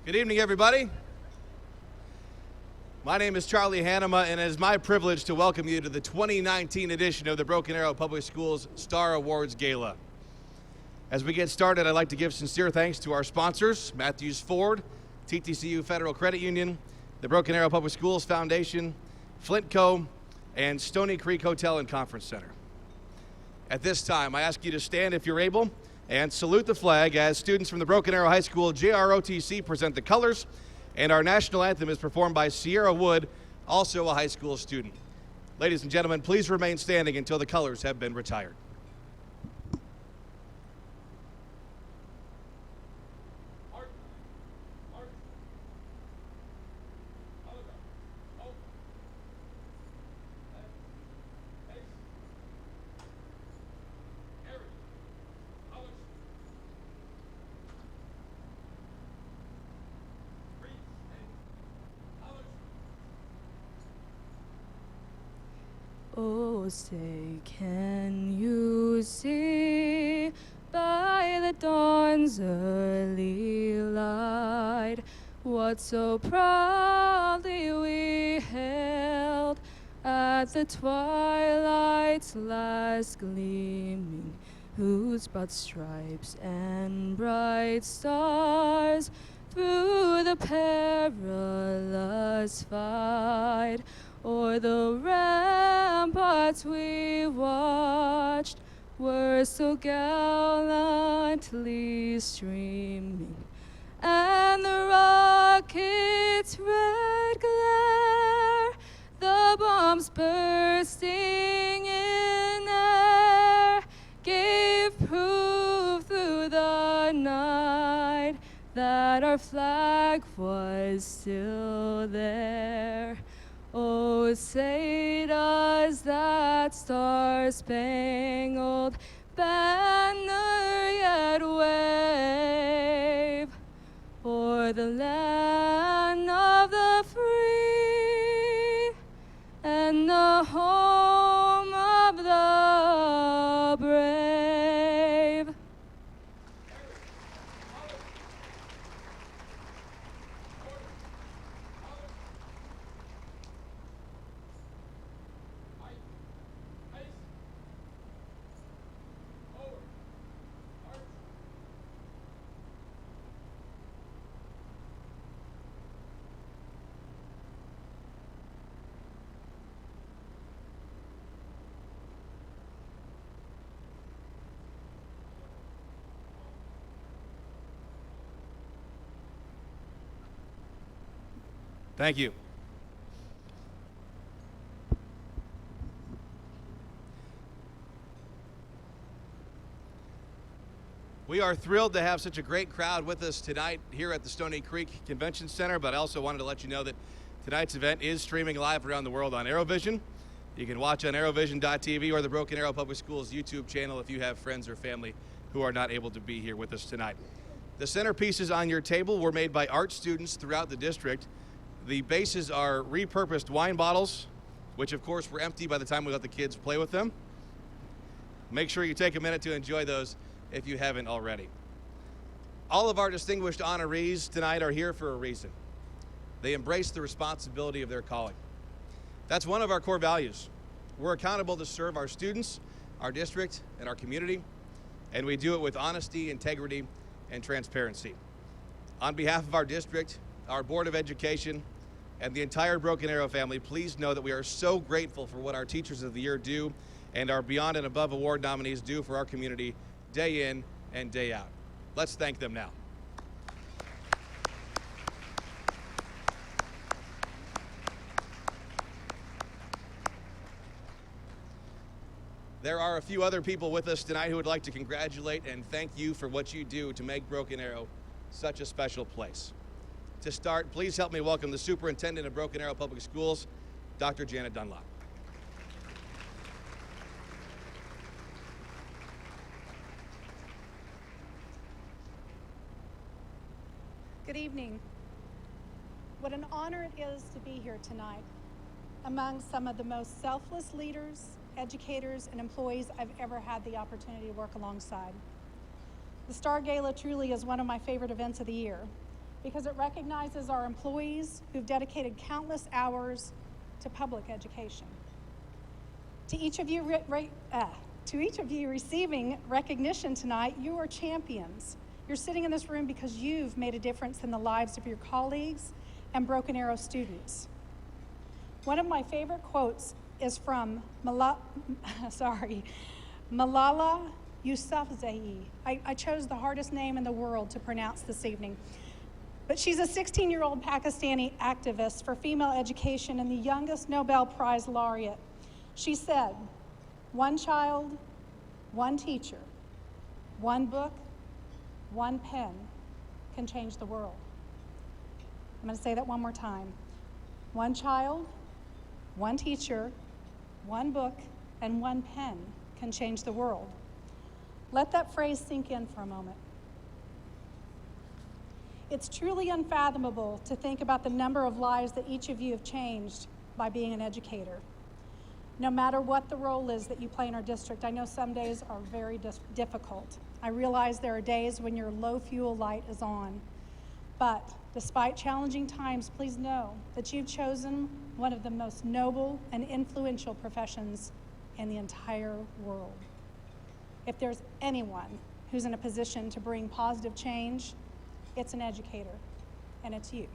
Good evening, everybody. My name is Charlie Hanema, and it is my privilege to welcome you to the 2019 edition of the Broken Arrow Public Schools Star Awards Gala. As we get started, I'd like to give sincere thanks to our sponsors, Matthews Ford, TTCU Federal Credit Union, the Broken Arrow Public Schools Foundation, Flint Co., and Stony Creek Hotel and Conference Center. At this time, I ask you to stand if you're able and salute the flag as students from the Broken Arrow High School JROTC present the colors, and our national anthem is performed by Sierra Wood, also a high school student. Ladies and gentlemen, please remain standing until the colors have been retired. Oh, say, can you see by the dawn's early light what so proudly we hailed at the twilight's last gleaming, whose broad stripes and bright stars through the perilous fight o'er the ramparts we watched were so gallantly streaming, and the rocket's red glare, the bombs bursting in air, gave proof through the night that our flag was still there. Oh, say does that star-spangled banner yet wave o'er the land of the free and the home of the brave? Thank you. We are thrilled to have such a great crowd with us tonight here at the Stony Creek Convention Center, but I also wanted to let you know that tonight's event is streaming live around the world on ArrowVision. You can watch on ArrowVision.tv or the Broken Arrow Public Schools YouTube channel if you have friends or family who are not able to be here with us tonight. The centerpieces on your table were made by art students throughout the district. The bases are repurposed wine bottles, which of course were empty by the time we let the kids play with them. Make sure you take a minute to enjoy those if you haven't already. All of our distinguished honorees tonight are here for a reason. They embrace the responsibility of their calling. That's one of our core values. We're accountable to serve our students, our district, and our community, and we do it with honesty, integrity, and transparency. On behalf of our district, our Board of Education, and the entire Broken Arrow family, please know that we are so grateful for what our Teachers of the Year do and our Beyond and Above Award nominees do for our community day in and day out. Let's thank them now. There are a few other people with us tonight who would like to congratulate and thank you for what you do to make Broken Arrow such a special place. To start, please help me welcome the Superintendent of Broken Arrow Public Schools, Dr. Janet Dunlop. Good evening. What an honor it is to be here tonight among some of the most selfless leaders, educators, and employees I've ever had the opportunity to work alongside. The Star Gala truly is one of my favorite events of the year. because it recognizes our employees who've dedicated countless hours to public education. To each of you receiving recognition tonight, you are champions. You're sitting in this room because you've made a difference in the lives of your colleagues and Broken Arrow students. One of my favorite quotes is from Malala Yousafzai. I chose the hardest name in the world to pronounce this evening. But she's a 16-year-old Pakistani activist for female education and the youngest Nobel Prize laureate. She said, "One child, one teacher, one book, one pen can change the world." I'm going to say that one more time. One child, one teacher, one book, and one pen can change the world. Let that phrase sink in for a moment. It's truly unfathomable to think about the number of lives that each of you have changed by being an educator. No matter what the role is that you play in our district, I know some days are very difficult. I realize there are days when your low fuel light is on. But despite challenging times, please know that you've chosen one of the most noble and influential professions in the entire world. If there's anyone who's in a position to bring positive change, it's an educator, and it's you.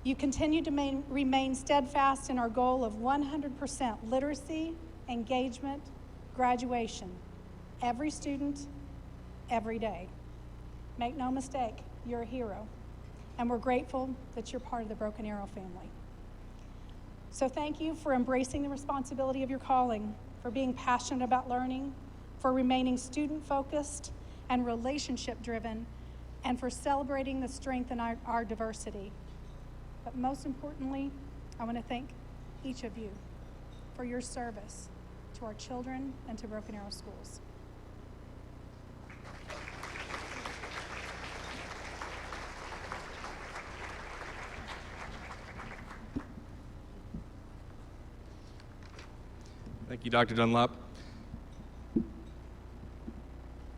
You continue to remain steadfast in our goal of 100% literacy, engagement, graduation, every student, every day. Make no mistake, you're a hero, and we're grateful that you're part of the Broken Arrow family. So thank you for embracing the responsibility of your calling, for being passionate about learning, for remaining student-focused and relationship-driven, and for celebrating the strength in our diversity. But most importantly, I want to thank each of you for your service to our children and to Broken Arrow schools. Thank you, Dr. Dunlap. A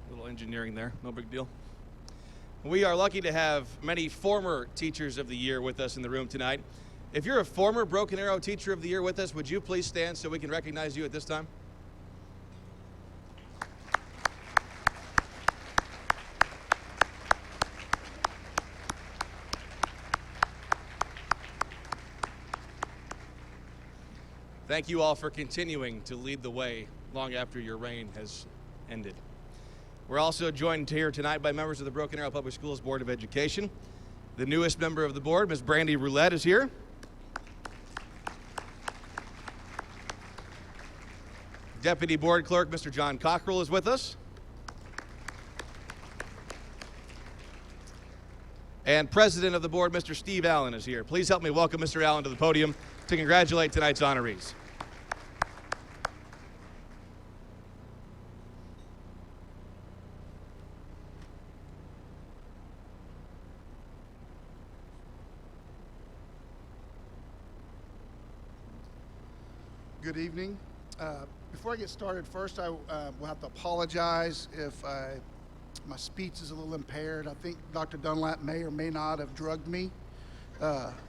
little engineering there, no big deal. We are lucky to have many former Teachers of the Year with us in the room tonight. If you're a former Broken Arrow Teacher of the Year with us, would you please stand so we can recognize you at this time? Thank you all for continuing to lead the way long after your reign has ended. We're also joined here tonight by members of the Broken Arrow Public Schools Board of Education. The newest member of the board, Ms. Brandy Roulette, is here. Deputy Board Clerk, Mr. John Cockrell, is with us. And President of the board, Mr. Steve Allen, is here. Please help me welcome Mr. Allen to the podium to congratulate tonight's honorees. Good evening. Before I get started, first I will have to apologize if my speech is a little impaired. I think Dr. Dunlap may or may not have drugged me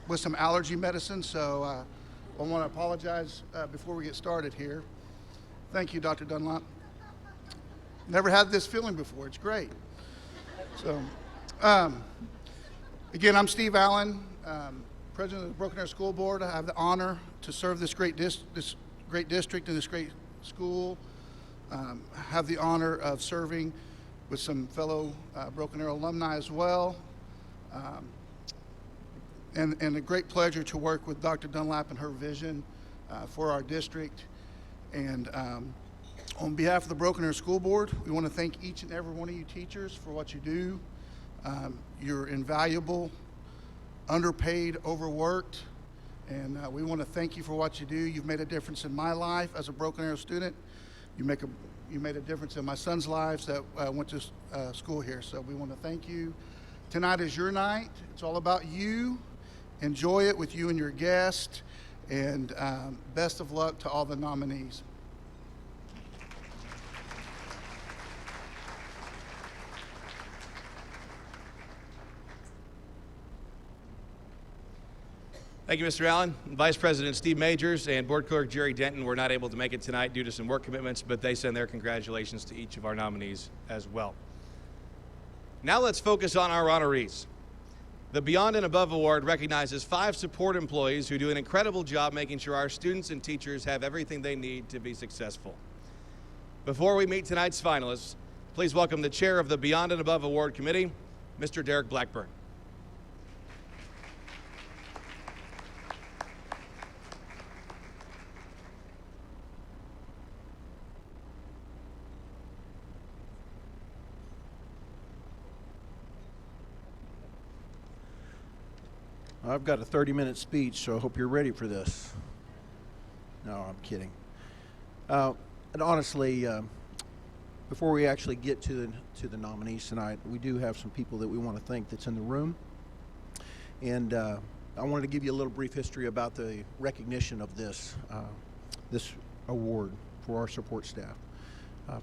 with some allergy medicine, so I want to apologize before we get started here. Thank you, Dr. Dunlap. Never had this feeling before. It's great. So, again, I'm Steve Allen, President of the Broken Arrow School Board. I have the honor to serve this great district and this great school. Have the honor of serving with some fellow Broken Arrow alumni as well. And a great pleasure to work with Dr. Dunlap and her vision for our district. And on behalf of the Broken Arrow School Board, we want to thank each and every one of you teachers for what you do. You're invaluable, underpaid, overworked, and we want to thank you for what you do. You've made a difference in my life as a Broken Arrow student. You made a difference in my son's lives that went to school here, so we want to thank you. Tonight is your night. It's all about you. Enjoy it with you and your guest, and best of luck to all the nominees. Thank you, Mr. Allen. Vice President Steve Majors and Board Clerk Jerry Denton were not able to make it tonight due to some work commitments, but they send their congratulations to each of our nominees as well. Now let's focus on our honorees. The Beyond and Above Award recognizes 5 support employees who do an incredible job making sure our students and teachers have everything they need to be successful. Before we meet tonight's finalists, please welcome the chair of the Beyond and Above Award Committee, Mr. Derek Blackburn. I've got a 30-minute speech, so I hope you're ready for this. No, I'm kidding. And honestly, before we actually get to the nominees tonight, we do have some people that we want to thank that's in the room. And I wanted to give you a little brief history about the recognition of this award for our support staff.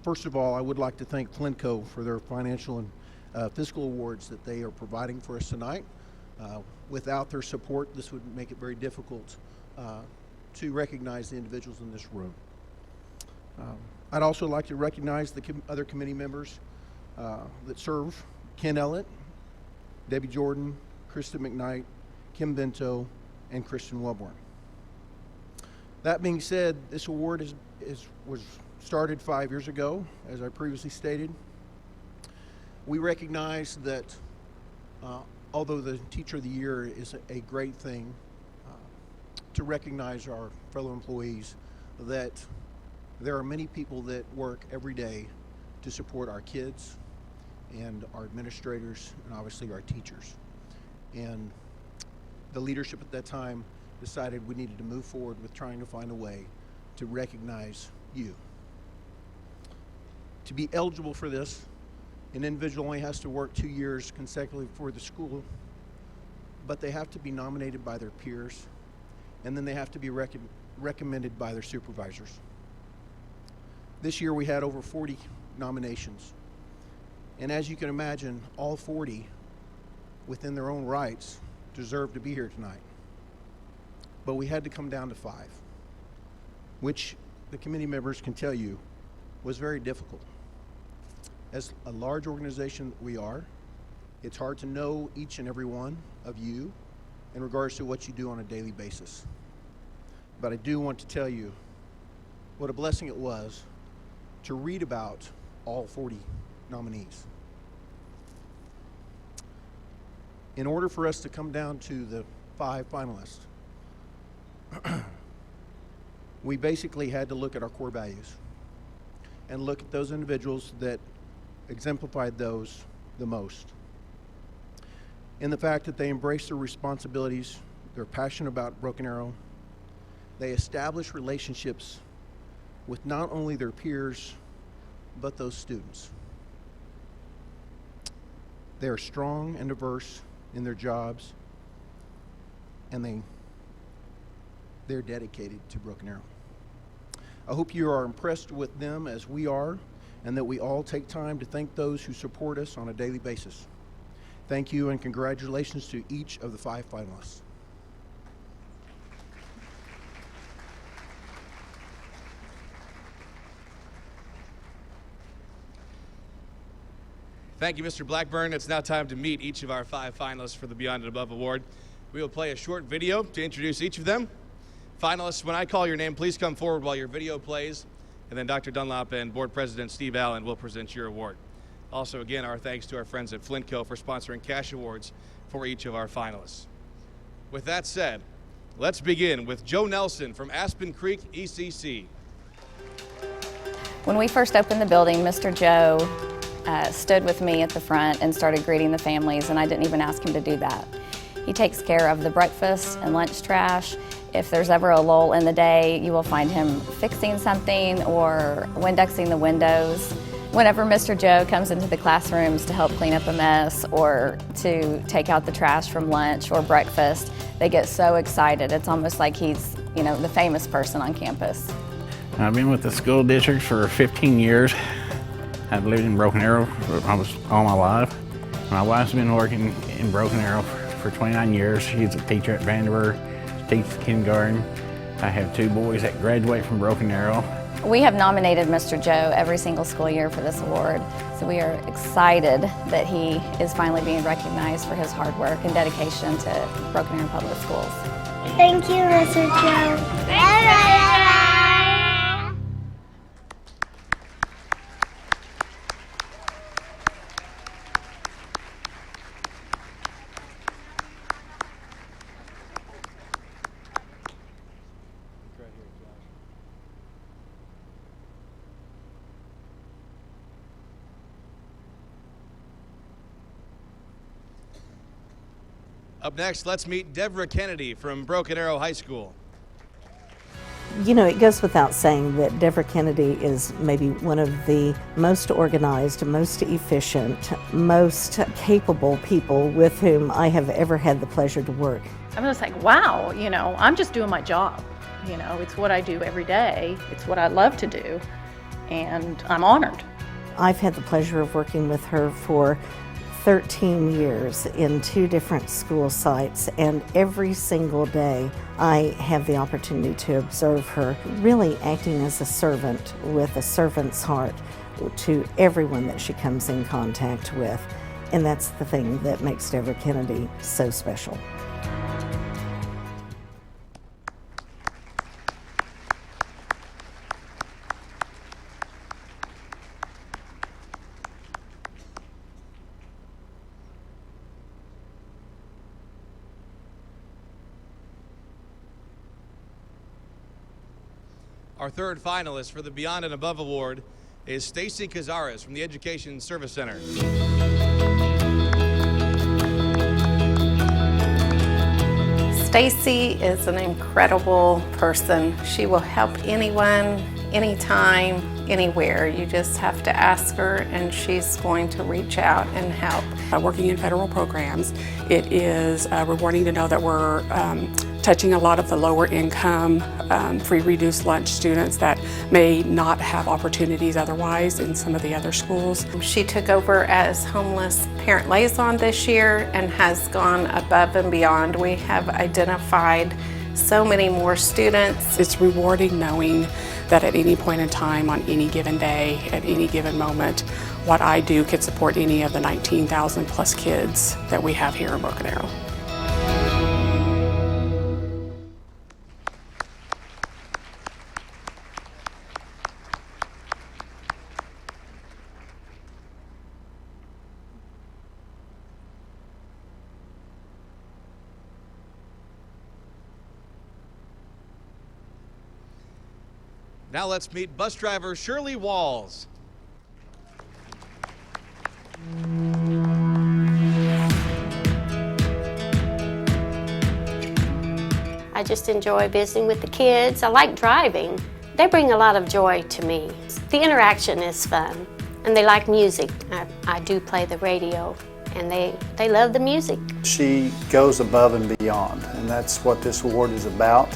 First of all, I would like to thank Flintco for their financial and fiscal awards that they are providing for us tonight. Without their support, this would make it very difficult to recognize the individuals in this room. I'd also like to recognize the other committee members that serve: Ken Ellett, Debbie Jordan, Krista McKnight, Kim Bento, and Kristen Wellborn. That being said, this award was started 5 years ago, as I previously stated. We recognize that although the Teacher of the Year is a great thing to recognize our fellow employees, that there are many people that work every day to support our kids and our administrators and obviously our teachers. And the leadership at that time decided we needed to move forward with trying to find a way to recognize you. To be eligible for this, an individual only has to work 2 years consecutively for the school, but they have to be nominated by their peers, and then they have to be recommended by their supervisors. This year we had over 40 nominations, and as you can imagine, all 40, within their own rights, deserve to be here tonight. But we had to come down to 5, which the committee members can tell you was very difficult. As a large organization that we are, it's hard to know each and every one of you in regards to what you do on a daily basis. But I do want to tell you what a blessing it was to read about all 40 nominees. In order for us to come down to the 5 finalists, we basically had to look at our core values and look at those individuals that exemplified those the most. In the fact that they embrace their responsibilities, they're passionate about Broken Arrow, they establish relationships with not only their peers, but those students. They are strong and diverse in their jobs, and they're dedicated to Broken Arrow. I hope you are impressed with them as we are, and that we all take time to thank those who support us on a daily basis. Thank you, and congratulations to each of the 5 finalists. Thank you, Mr. Blackburn. It's now time to meet each of our 5 finalists for the Beyond and Above Award. We will play a short video to introduce each of them. Finalists, when I call your name, please come forward while your video plays, and then Dr. Dunlap and Board President Steve Allen will present your award. Also, again, our thanks to our friends at Flintco for sponsoring cash awards for each of our finalists. With that said, let's begin with Joe Nelson from Aspen Creek ECC. When we first opened the building, Mr. Joe stood with me at the front and started greeting the families, and I didn't even ask him to do that. He takes care of the breakfast and lunch trash. If there's ever a lull in the day, you will find him fixing something or Windexing the windows. Whenever Mr. Joe comes into the classrooms to help clean up a mess or to take out the trash from lunch or breakfast, they get so excited. It's almost like he's, the famous person on campus. I've been with the school district for 15 years. I've lived in Broken Arrow for almost all my life. My wife's been working in Broken Arrow for 29 years. She's a teacher at Vanderbilt. teach kindergarten. I have 2 boys that graduate from Broken Arrow. We have nominated Mr. Joe every single school year for this award, so we are excited that he is finally being recognized for his hard work and dedication to Broken Arrow Public Schools. Thank you, Mr. Joe. Up next, let's meet Deborah Kennedy from Broken Arrow High School. You know, it goes without saying that Deborah Kennedy is maybe one of the most organized, most efficient, most capable people with whom I have ever had the pleasure to work. I'm just like, wow, you know, I'm just doing my job. You know, it's what I do every day. It's what I love to do, and I'm honored. I've had the pleasure of working with her for 13 years in 2 different school sites, and every single day I have the opportunity to observe her really acting as a servant with a servant's heart to everyone that she comes in contact with. And that's the thing that makes Deborah Kennedy so special. Our third finalist for the Beyond and Above Award is Stacy Cazares from the Education Service Center. Stacy is an incredible person. She will help anyone, anytime, anywhere. You just have to ask her and she's going to reach out and help. Working in federal programs, it is rewarding to know that we're touching a lot of the lower income, free reduced lunch students that may not have opportunities otherwise in some of the other schools. She took over as homeless parent liaison this year and has gone above and beyond. We have identified so many more students. It's rewarding knowing that at any point in time, on any given day, at any given moment, what I do could support any of the 19,000 plus kids that we have here in Broken Arrow. Now let's meet bus driver Shirley Walls. I just enjoy visiting with the kids. I like driving. They bring a lot of joy to me. The interaction is fun, and they like music. I do play the radio, and they love the music. She goes above and beyond, and that's what this award is about.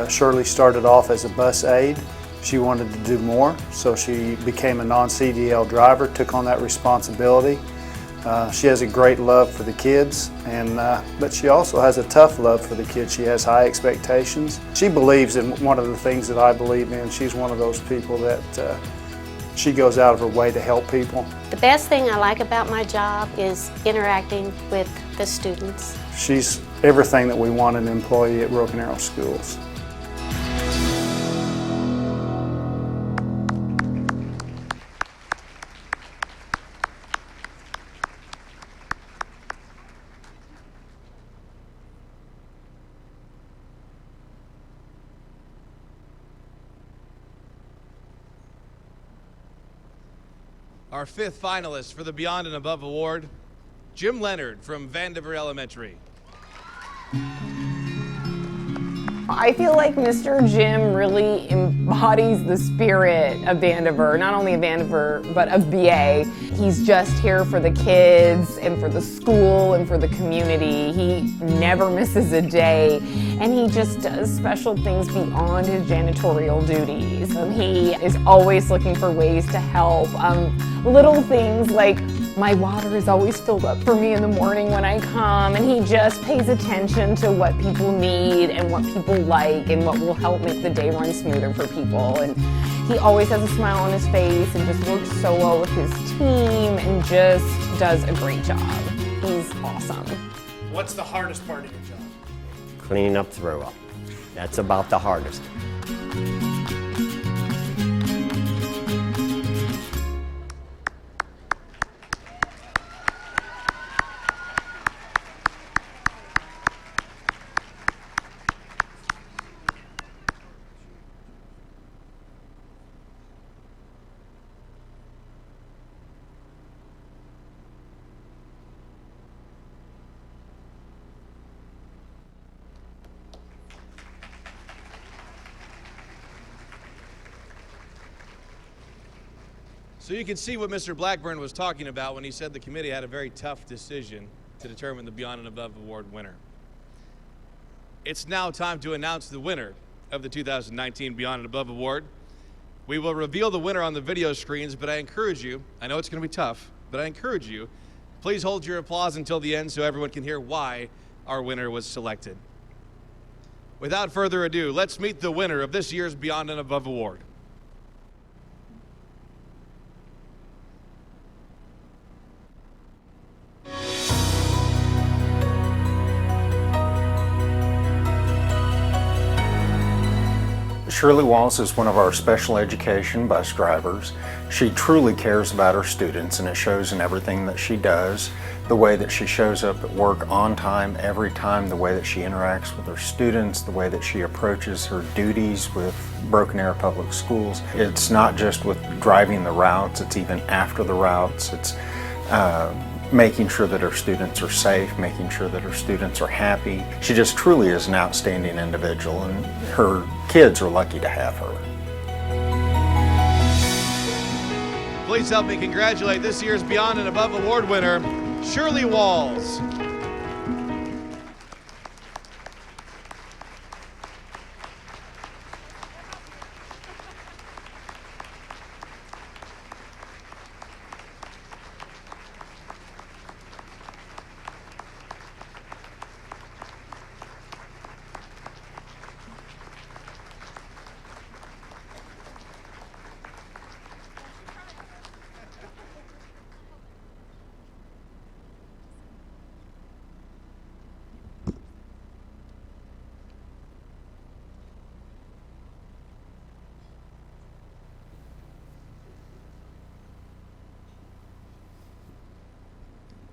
Shirley started off as a bus aide. She wanted to do more, so she became a non-CDL driver, took on that responsibility. She has a great love for the kids, but she also has a tough love for the kids. She has high expectations. She believes in one of the things that I believe in. She's one of those people that she goes out of her way to help people. The best thing I like about my job is interacting with the students. She's everything that we want in an employee at Broken Arrow Schools. Our fifth finalist for the Beyond and Above Award, Jim Leonard from Vandiver Elementary. I feel like Mr. Jim really embodies the spirit of Vandiver, not only of Vandiver, but of BA. He's just here for the kids and for the school and for the community. He never misses a day, and he just does special things beyond his janitorial duties. He is always looking for ways to help. Little things like My water is always filled up for me in the morning when I come, and he just pays attention to what people need and what people like and what will help make the day run smoother for people. And he always has a smile on his face and just works so well with his team and just does a great job. He's awesome. What's the hardest part of your job? Cleaning up throw up. That's about the hardest. So you can see what Mr. Blackburn was talking about when he said the committee had a very tough decision to determine the Beyond and Above Award winner. It's now time to announce the winner of the 2019 Beyond and Above Award. We will reveal the winner on the video screens, but I encourage you, I know it's going to be tough, but I encourage you, please hold your applause until the end so everyone can hear why our winner was selected. Without further ado, let's meet the winner of this year's Beyond and Above Award. Shirley Wallace is one of our special education bus drivers. She truly cares about her students, and it shows in everything that she does. The way that she shows up at work on time every time, the way that she interacts with her students, the way that she approaches her duties with Broken Arrow Public Schools. It's not just with driving the routes, it's even after the routes. It's making sure that her students are safe, making sure that her students are happy. She just truly is an outstanding individual, and her kids are lucky to have her. Please help me congratulate this year's Beyond and Above Award winner, Shirley Walls.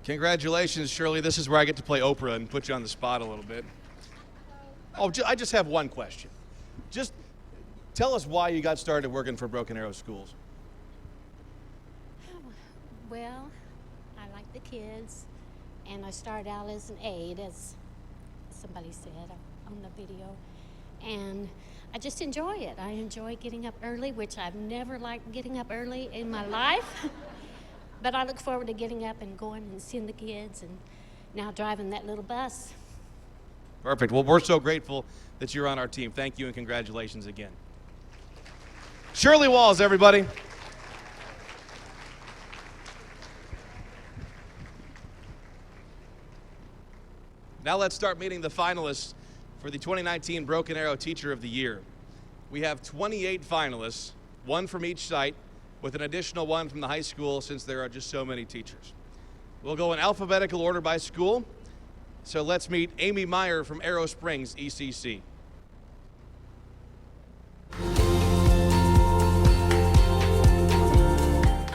Congratulations, Shirley. This is where I get to play Oprah and put you on the spot a little bit. Oh, I just have one question. Just tell us why you got started working for Broken Arrow Schools. Well, I like the kids, and I started out as an aide, as somebody said on the video, and I just enjoy it. I enjoy getting up early, which I've never liked getting up early in my life. But I look forward to getting up and going and seeing the kids and now driving that little bus. Perfect. Well, we're so grateful that you're on our team. Thank you and congratulations again. Shirley Walls, everybody. Now let's start meeting the finalists for the 2019 Broken Arrow Teacher of the Year. We have 28 finalists, one from each site, with an additional one from the high school since there are just so many teachers. We'll go in alphabetical order by school. So let's meet Amy Meyer from Arrow Springs, ECC.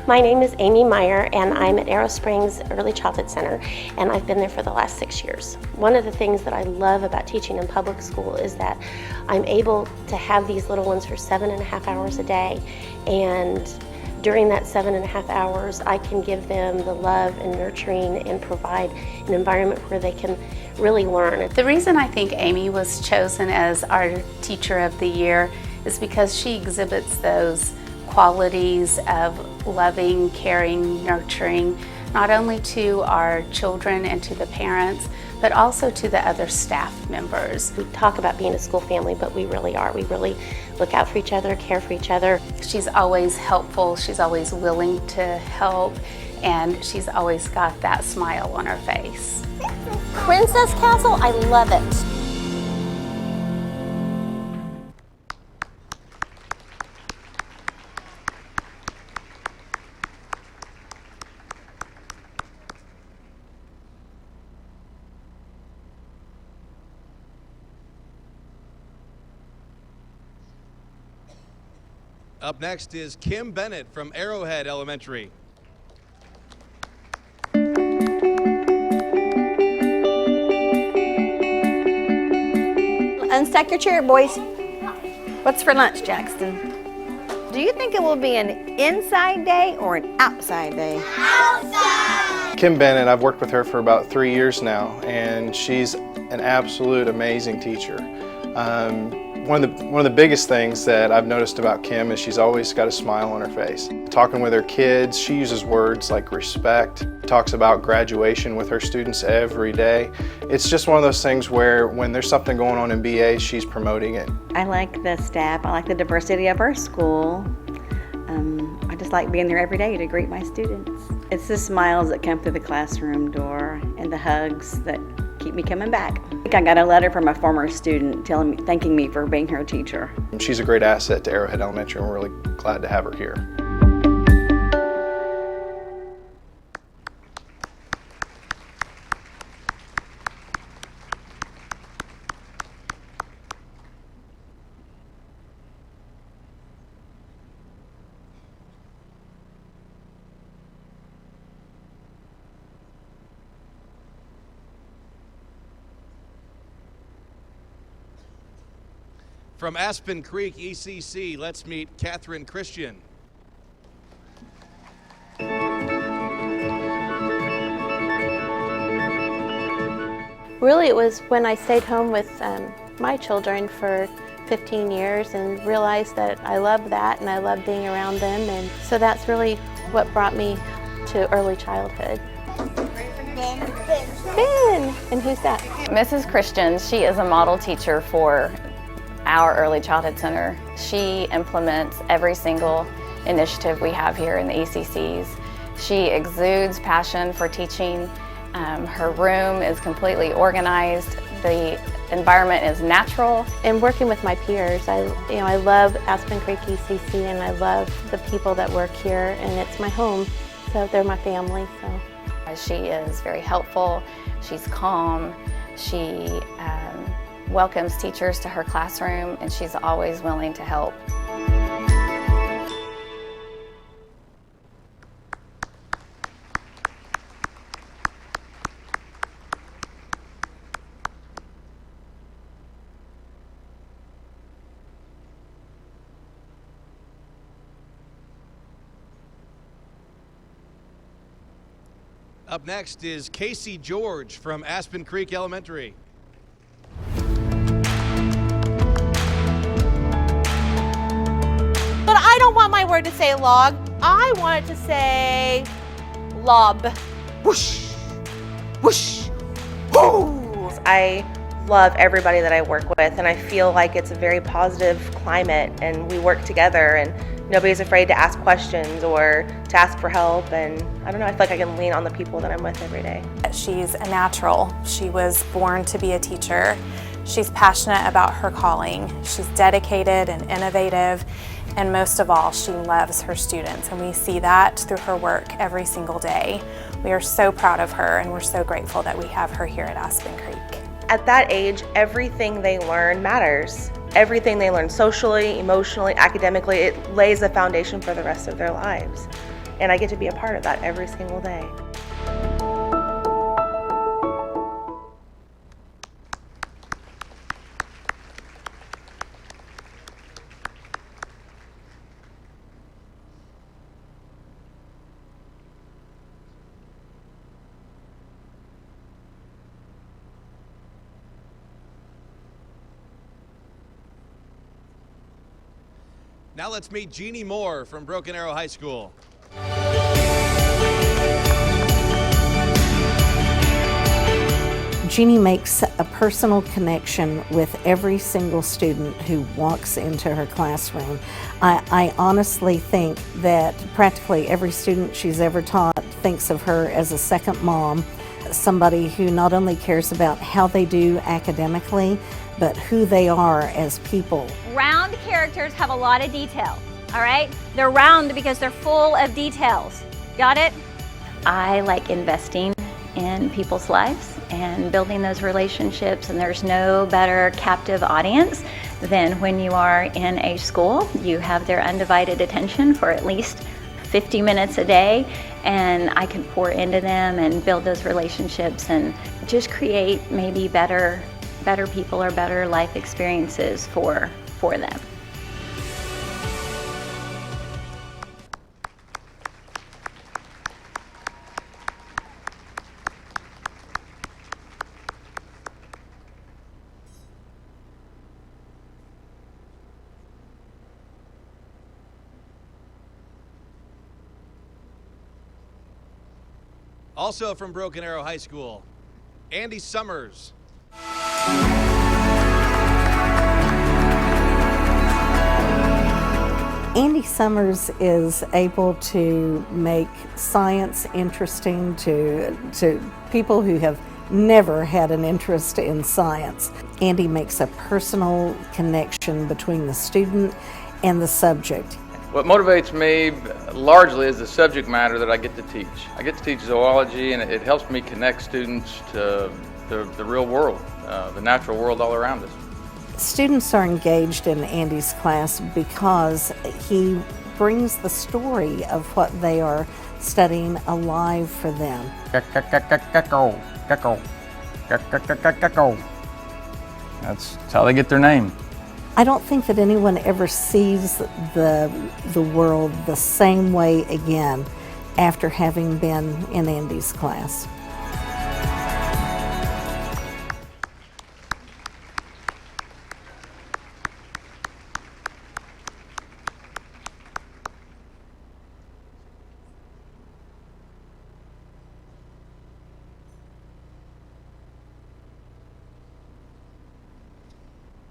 My name is Amy Meyer, and I'm at Arrow Springs Early Childhood Center, and I've been there for the last 6 years. One of the things that I love about teaching in public school is that I'm able to have these little ones for 7.5 hours a day, and during that 7.5 hours, I can give them the love and nurturing and provide an environment where they can really learn. The reason I think Amy was chosen as our Teacher of the Year is because she exhibits those qualities of loving, caring, nurturing, not only to our children and to the parents, but also to the other staff members. We talk about being a school family, but we really are. We really look out for each other, care for each other. She's always helpful. She's always willing to help. and she's always got that smile on her face. Princess Castle, I love it. Up next is Kim Bennett from Arrowhead Elementary. Unstack your chair, boys. What's for lunch, Jackson? Do you think it will be an inside day or an outside day? Outside! Kim Bennett, I've worked with her for about 3 years now, and she's an absolute amazing teacher. One of the biggest things that I've noticed about Kim is she's always got a smile on her face. Talking with her kids, she uses words like respect, talks about graduation with her students every day. It's just one of those things where when there's something going on in BA, she's promoting it. I like the staff. I like the diversity of our school. I just like being there every day to greet my students. It's the smiles that come through the classroom door and the hugs that keep me coming back. I think I got a letter from a former student thanking me for being her teacher. She's a great asset to Arrowhead Elementary, and we're really glad to have her here. From Aspen Creek ECC, let's meet Catherine Christian. Really, it was when I stayed home with my children for 15 years and realized that I love that and I love being around them, and so that's really what brought me to early childhood. Ben! And who's that? Mrs. Christian, she is a model teacher for our Early Childhood Center. She implements every single initiative we have here in the ECCs. She exudes passion for teaching. Her room is completely organized. The environment is natural. And working with my peers, I love Aspen Creek ECC and I love the people that work here, and it's my home, so they're my family. So she is very helpful. She's calm. She welcomes teachers to her classroom, and she's always willing to help. Up next is Casey George from Aspen Creek Elementary. But I don't want my word to say log. I want it to say lob. Whoosh, whoosh, whoo. I love everybody that I work with, and I feel like it's a very positive climate, and we work together, and nobody's afraid to ask questions or to ask for help, and I don't know, I feel like I can lean on the people that I'm with every day. She's a natural. She was born to be a teacher. She's passionate about her calling. She's dedicated and innovative, and most of all, she loves her students, and we see that through her work every single day. We are so proud of her, and we're so grateful that we have her here at Aspen Creek. At that age, everything they learn matters. Everything they learn socially, emotionally, academically, it lays a foundation for the rest of their lives. And I get to be a part of that every single day. Now let's meet Jeannie Moore from Broken Arrow High School. Jeannie makes a personal connection with every single student who walks into her classroom. I honestly think that practically every student she's ever taught thinks of her as a second mom, somebody who not only cares about how they do academically, but who they are as people. Round characters have a lot of detail, all right? They're round because they're full of details. Got it? I like investing in people's lives and building those relationships, and there's no better captive audience than when you are in a school. You have their undivided attention for at least 50 minutes a day, and I can pour into them and build those relationships and just create maybe better people or better life experiences for them. Also from Broken Arrow High School, Andy Summers. Andy Summers is able to make science interesting to people who have never had an interest in science. Andy makes a personal connection between the student and the subject. What motivates me largely is the subject matter that I get to teach. I get to teach zoology, and it helps me connect students to the real world, the natural world all around us. Students are engaged in Andy's class because he brings the story of what they are studying alive for them. That's how they get their name. I don't think that anyone ever sees the world the same way again after having been in Andy's class.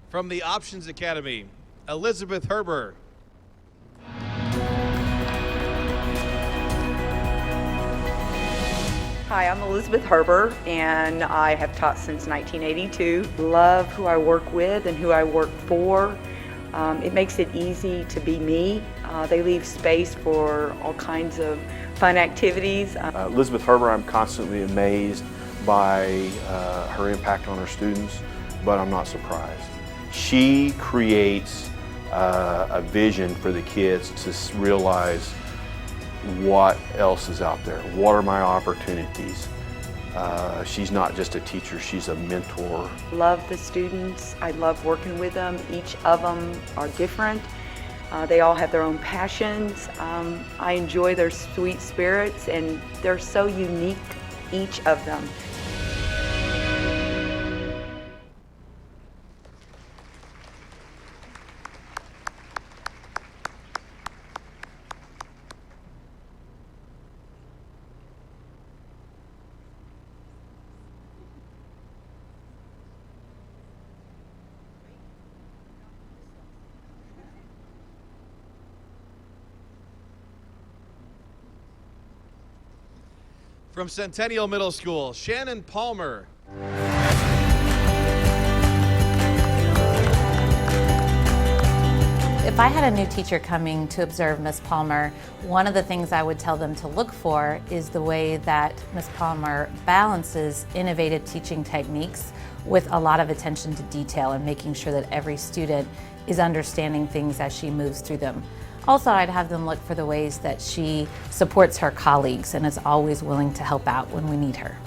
From the Options Academy, Elizabeth Herber. Hi, I'm Elizabeth Herber, and I have taught since 1982. Love who I work with and who I work for. It makes it easy to be me. They leave space for all kinds of fun activities. Elizabeth Herber, I'm constantly amazed by her impact on her students, but I'm not surprised. She creates a vision for the kids to realize what else is out there. What are my opportunities? She's not just a teacher, she's a mentor. Love the students. I love working with them. Each of them are different. They all have their own passions. I enjoy their sweet spirits, and they're so unique, each of them. From Centennial Middle School, Shannon Palmer. If I had a new teacher coming to observe Miss Palmer, one of the things I would tell them to look for is the way that Miss Palmer balances innovative teaching techniques with a lot of attention to detail and making sure that every student is understanding things as she moves through them. Also, I'd have them look for the ways that she supports her colleagues and is always willing to help out when we need her.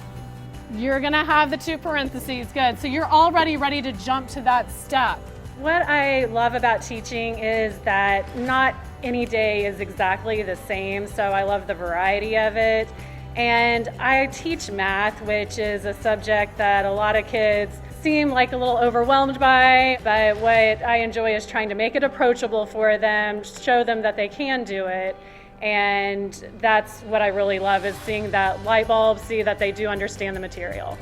You're gonna have the 2 parentheses, good. So you're already ready to jump to that step. What I love about teaching is that not any day is exactly the same, so I love the variety of it. And I teach math, which is a subject that a lot of kids seem like a little overwhelmed by, but what I enjoy is trying to make it approachable for them, show them that they can do it. And that's what I really love, is seeing that light bulb, see that they do understand the material.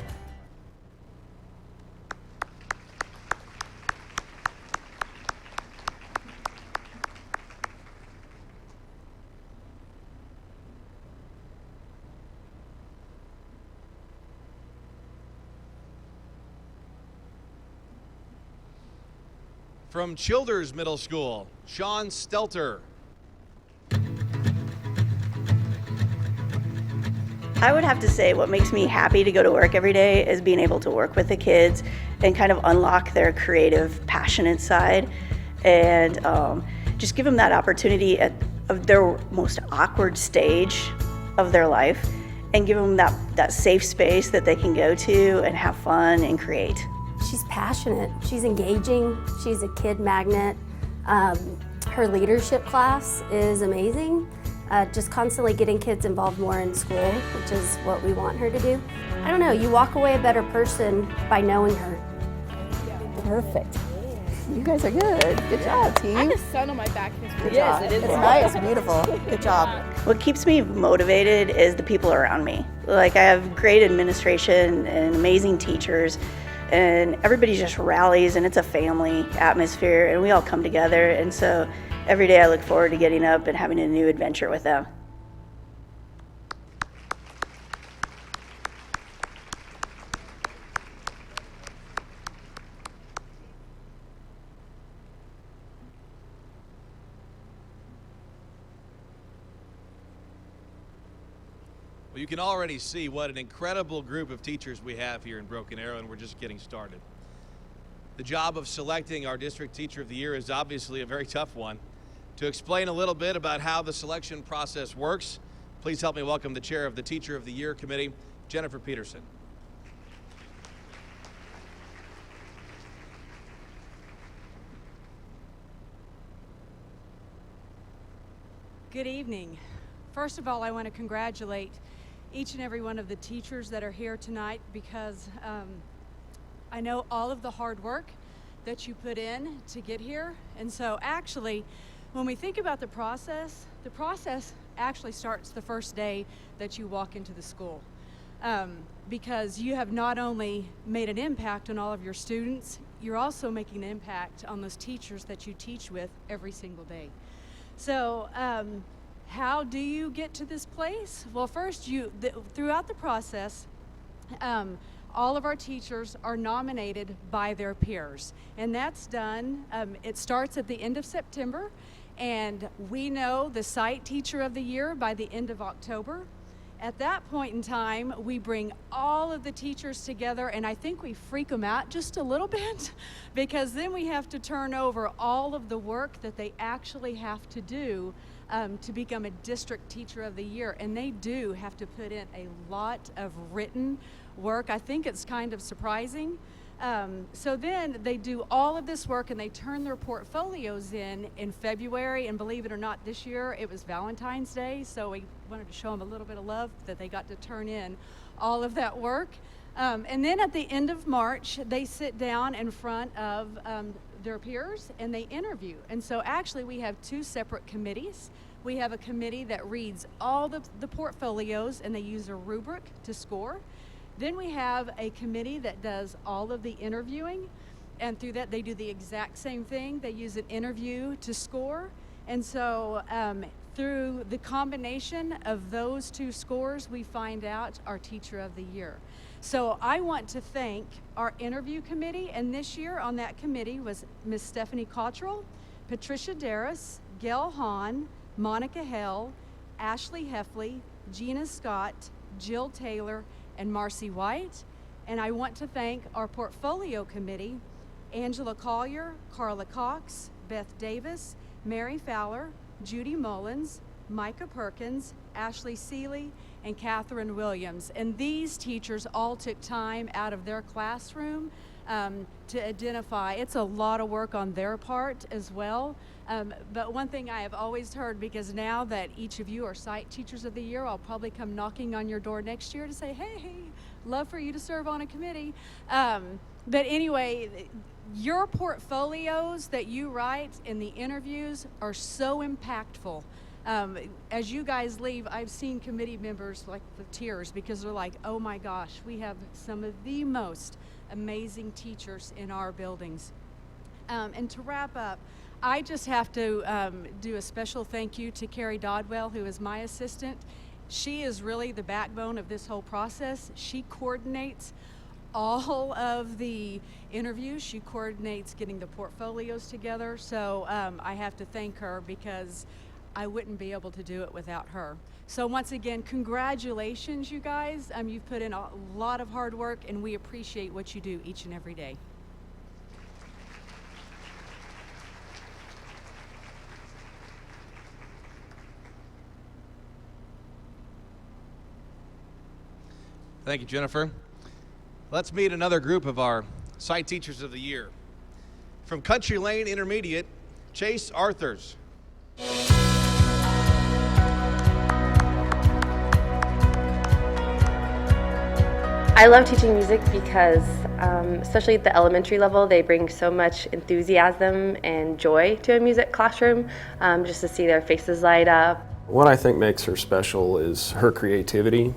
From Childers Middle School, Sean Stelter. I would have to say what makes me happy to go to work every day is being able to work with the kids and kind of unlock their creative, passionate side, and just give them that opportunity of their most awkward stage of their life, and give them that safe space that they can go to and have fun and create. She's passionate, she's engaging, she's a kid magnet. Her leadership class is amazing. Just constantly getting kids involved more in school, which is what we want her to do. I don't know, you walk away a better person by knowing her. Perfect. You guys are good. Good job, team. I have a sun on my back. Good job. It's nice, beautiful. Good job. What keeps me motivated is the people around me. Like, I have great administration and amazing teachers, and everybody just rallies, and it's a family atmosphere, and we all come together, and so every day I look forward to getting up and having a new adventure with them. Well, you can already see what an incredible group of teachers we have here in Broken Arrow, and we're just getting started. The job of selecting our District Teacher of the Year is obviously a very tough one. To explain a little bit about how the selection process works, please help me welcome the chair of the Teacher of the Year Committee, Jennifer Peterson. Good evening. First of all, I want to congratulate each and every one of the teachers that are here tonight, because I know all of the hard work that you put in to get here. And so actually, when we think about the process actually starts the first day that you walk into the school, because you have not only made an impact on all of your students, you're also making an impact on those teachers that you teach with every single day. So how do you get to this place? Well, first, throughout the process, all of our teachers are nominated by their peers, and that's done. It starts at the end of September, and we know the Site Teacher of the Year by the end of October. At that point in time, we bring all of the teachers together, and I think we freak them out just a little bit, because then we have to turn over all of the work that they actually have to do to become a District Teacher of the Year, and they do have to put in a lot of written work. I think it's kind of surprising. So then they do all of this work and they turn their portfolios in February, and believe it or not, this year it was Valentine's Day, so we wanted to show them a little bit of love that they got to turn in all of that work. And then at the end of March, they sit down in front of their peers and they interview. And so actually we have two separate committees. We have a committee that reads all the portfolios and they use a rubric to score. Then we have a committee that does all of the interviewing, and through that they do the exact same thing. They use an interview to score. And so through the combination of those two scores, we find out our Teacher of the Year. So I want to thank our interview committee, and this year on that committee was Ms. Stephanie Cottrell, Patricia Darris, Gail Hahn, Monica Hell, Ashley Heffley, Gina Scott, Jill Taylor, and Marcy White. And I want to thank our portfolio committee, Angela Collier, Carla Cox, Beth Davis, Mary Fowler, Judy Mullins, Micah Perkins, Ashley Seeley, and Catherine Williams. And these teachers all took time out of their classroom to identify. It's a lot of work on their part as well. But one thing I have always heard, because now that each of you are Site Teachers of the Year, I'll probably come knocking on your door next year to say, hey, love for you to serve on a committee. But anyway, your portfolios that you write in the interviews are so impactful. As you guys leave, I've seen committee members like the tears, because they're like, oh my gosh, we have some of the most amazing teachers in our buildings. And to wrap up, I just have to do a special thank you to Carrie Dodwell, who is my assistant. She is really the backbone of this whole process. She coordinates all of the interviews. She coordinates getting the portfolios together. So I have to thank her because I wouldn't be able to do it without her. So once again, congratulations, you guys. You've put in a lot of hard work, and we appreciate what you do each and every day. Thank you, Jennifer. Let's meet another group of our Sight Teachers of the Year. From Country Lane Intermediate, Chase Arthurs. I love teaching music because, especially at the elementary level, they bring so much enthusiasm and joy to a music classroom, just to see their faces light up. What I think makes her special is her creativity.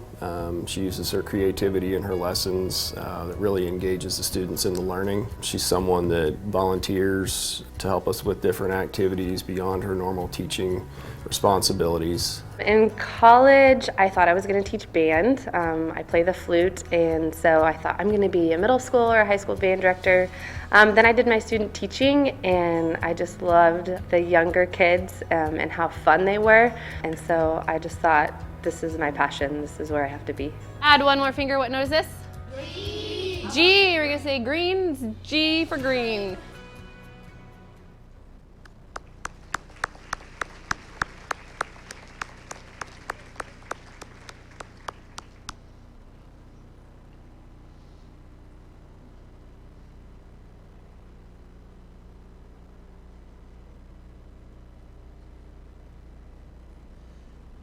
She uses her creativity in her lessons that really engages the students in the learning. She's someone that volunteers to help us with different activities beyond her normal teaching responsibilities. In college, I thought I was going to teach band. I play the flute, and so I thought I'm going to be a middle school or a high school band director. Then I did my student teaching, and I just loved the younger kids and how fun they were. And so I just thought, this is my passion. This is where I have to be. Add one more finger. What note is this? Green. G. We're going to say green. G for green.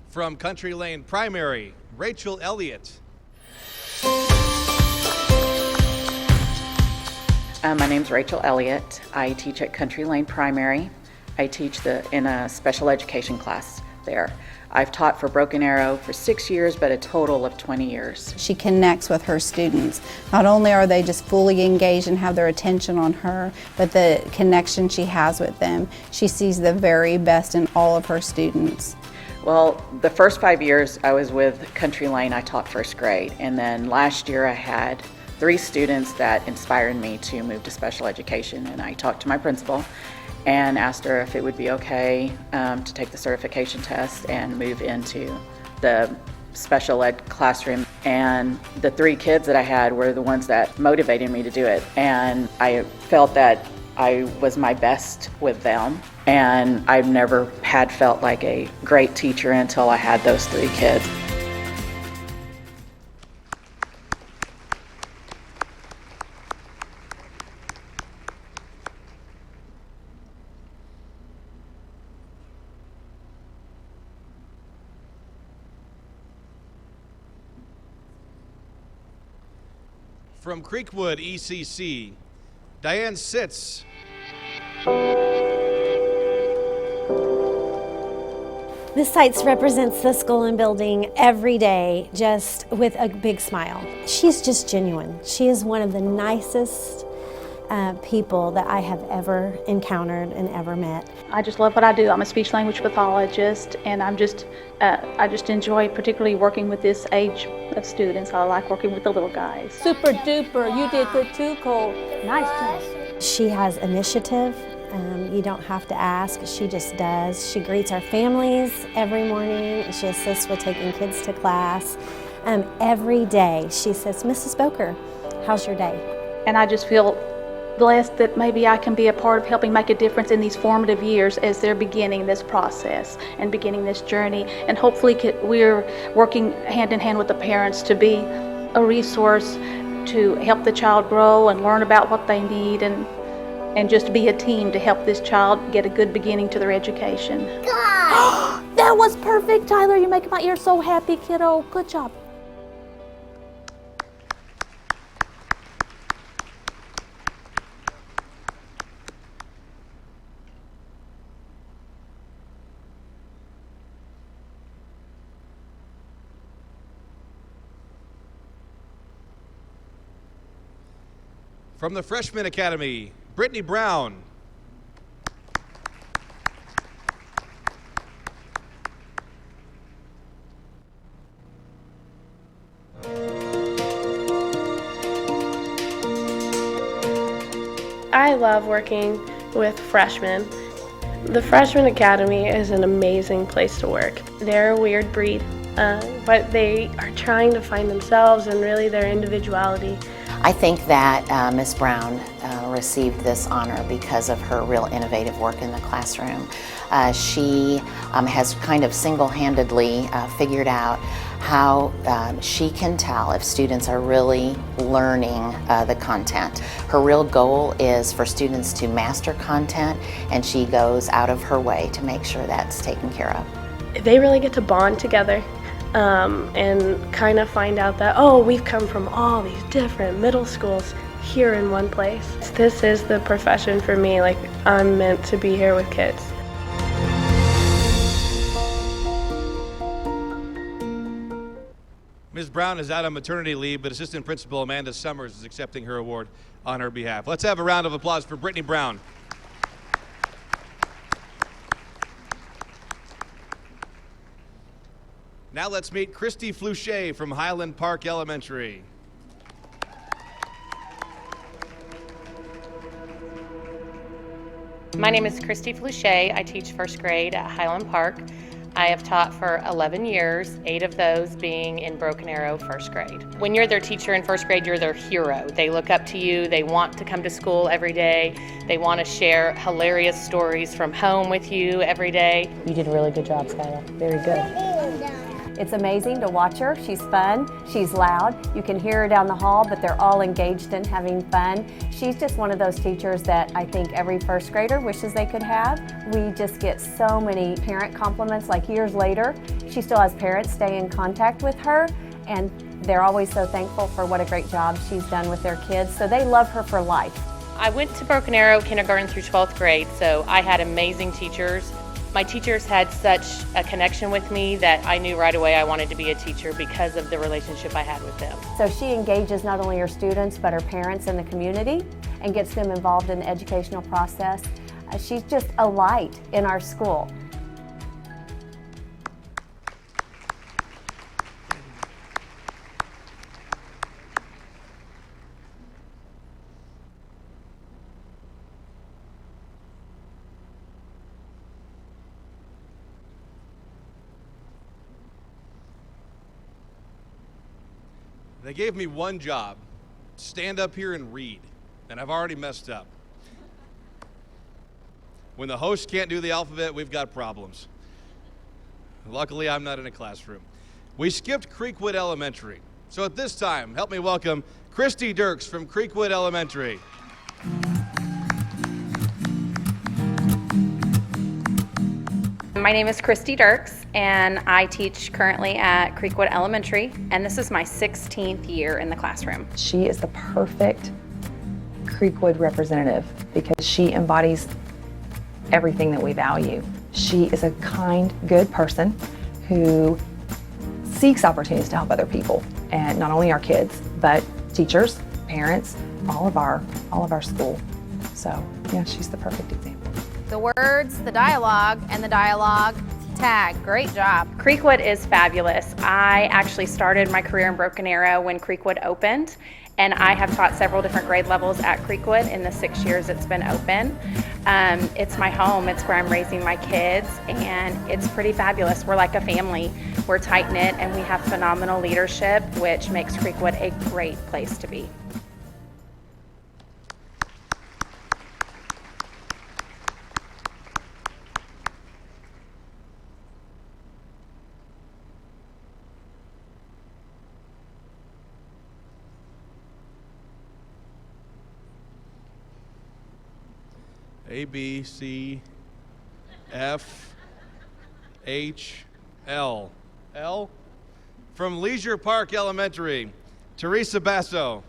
From Country Lane Primary, Rachel Elliott. My name's Rachel Elliott. I teach at Country Lane Primary. I teach in a special education class there. I've taught for Broken Arrow for 6 years, but a total of 20 years. She connects with her students. Not only are they just fully engaged and have their attention on her, but the connection she has with them. She sees the very best in all of her students. Well, the first 5 years I was with Country Lane, I taught first grade. And then last year I had 3 students that inspired me to move to special education. And I talked to my principal and asked her if it would be okay to take the certification test and move into the special ed classroom. And the 3 kids that I had were the ones that motivated me to do it. And I felt that I was my best with them. And I've never had felt like a great teacher until I had those 3 kids. From Creekwood ECC, Diane Sitz. This site represents the school and building every day, just with a big smile. She's just genuine. She is one of the nicest people that I have ever encountered and ever met. I just love what I do. I'm a speech language pathologist, and I just enjoy particularly working with this age of students. I like working with the little guys. Super duper. You did good too, Cole. Nice job. She has initiative. You don't have to ask, she just does. She greets our families every morning. She assists with taking kids to class. Every day she says, Mrs. Boker, how's your day? And I just feel blessed that maybe I can be a part of helping make a difference in these formative years as they're beginning this process and beginning this journey. And hopefully we're working hand in hand with the parents to be a resource to help the child grow and learn about what they need and just be a team to help this child get a good beginning to their education. That was perfect, Tyler. You're making my ear so happy, kiddo. Good job. From the Freshman Academy, Brittany Brown. love working with freshmen. The Freshman Academy is an amazing place to work. They're a weird breed, but they are trying to find themselves and really their individuality. I think that Ms. Brown received this honor because of her real innovative work in the classroom. She has kind of single-handedly figured out how she can tell if students are really learning the content. Her real goal is for students to master content, and she goes out of her way to make sure that's taken care of. They really get to bond together and kind of find out that, oh, we've come from all these different middle schools here in one place. This is the profession for me. Like, I'm meant to be here with kids. Ms. Brown is out on maternity leave, but Assistant Principal Amanda Summers is accepting her award on her behalf. Let's have a round of applause for Brittany Brown. Now let's meet Christy Flouchet from Highland Park Elementary. My name is Christy Flouchet. I teach first grade at Highland Park. I have taught for 11 years, 8 of those being in Broken Arrow first grade. When you're their teacher in first grade, you're their hero. They look up to you, they want to come to school every day, they want to share hilarious stories from home with you every day. You did a really good job, Skylar. Very good. It's amazing to watch her. She's fun, she's loud. You can hear her down the hall, but they're all engaged in having fun. She's just one of those teachers that I think every first grader wishes they could have. We just get so many parent compliments, like years later. She still has parents stay in contact with her, and they're always so thankful for what a great job she's done with their kids, so they love her for life. I went to Broken Arrow kindergarten through 12th grade, so I had amazing teachers. My teachers had such a connection with me that I knew right away I wanted to be a teacher because of the relationship I had with them. So she engages not only her students, but her parents and the community and gets them involved in the educational process. She's just a light in our school. They gave me one job, stand up here and read, and I've already messed up. When the host can't do the alphabet, we've got problems. Luckily, I'm not in a classroom. We skipped Creekwood Elementary, so at this time, help me welcome Christy Dirks from Creekwood Elementary. My name is Christy Dirks, and I teach currently at Creekwood Elementary, and this is my 16th year in the classroom. She is the perfect Creekwood representative because she embodies everything that we value. She is a kind, good person who seeks opportunities to help other people, and not only our kids, but teachers, parents, all of our school. So yeah, she's the perfect example. The words, the dialogue, and the dialogue tag. Great job. Creekwood is fabulous. I actually started my career in Broken Arrow when Creekwood opened, and I have taught several different grade levels at Creekwood in the 6 years it's been open. It's my home, it's where I'm raising my kids, and it's pretty fabulous. We're like a family. We're tight-knit, and we have phenomenal leadership, which makes Creekwood a great place to be. A, B, C, F, H, L. L? From Leisure Park Elementary, Teresa Basso.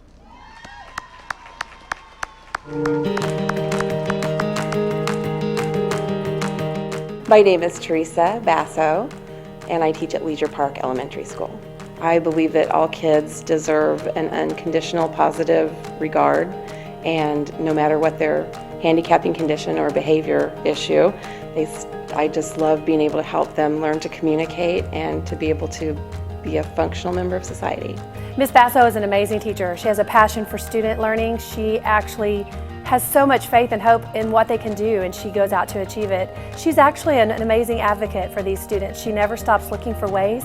My name is Teresa Basso, and I teach at Leisure Park Elementary School. I believe that all kids deserve an unconditional positive regard, and no matter what their handicapping condition or behavior issue, I just love being able to help them learn to communicate and to be able to be a functional member of society. Ms. Basso is an amazing teacher. She has a passion for student learning. She actually has so much faith and hope in what they can do, and she goes out to achieve it. She's actually an amazing advocate for these students. She never stops looking for ways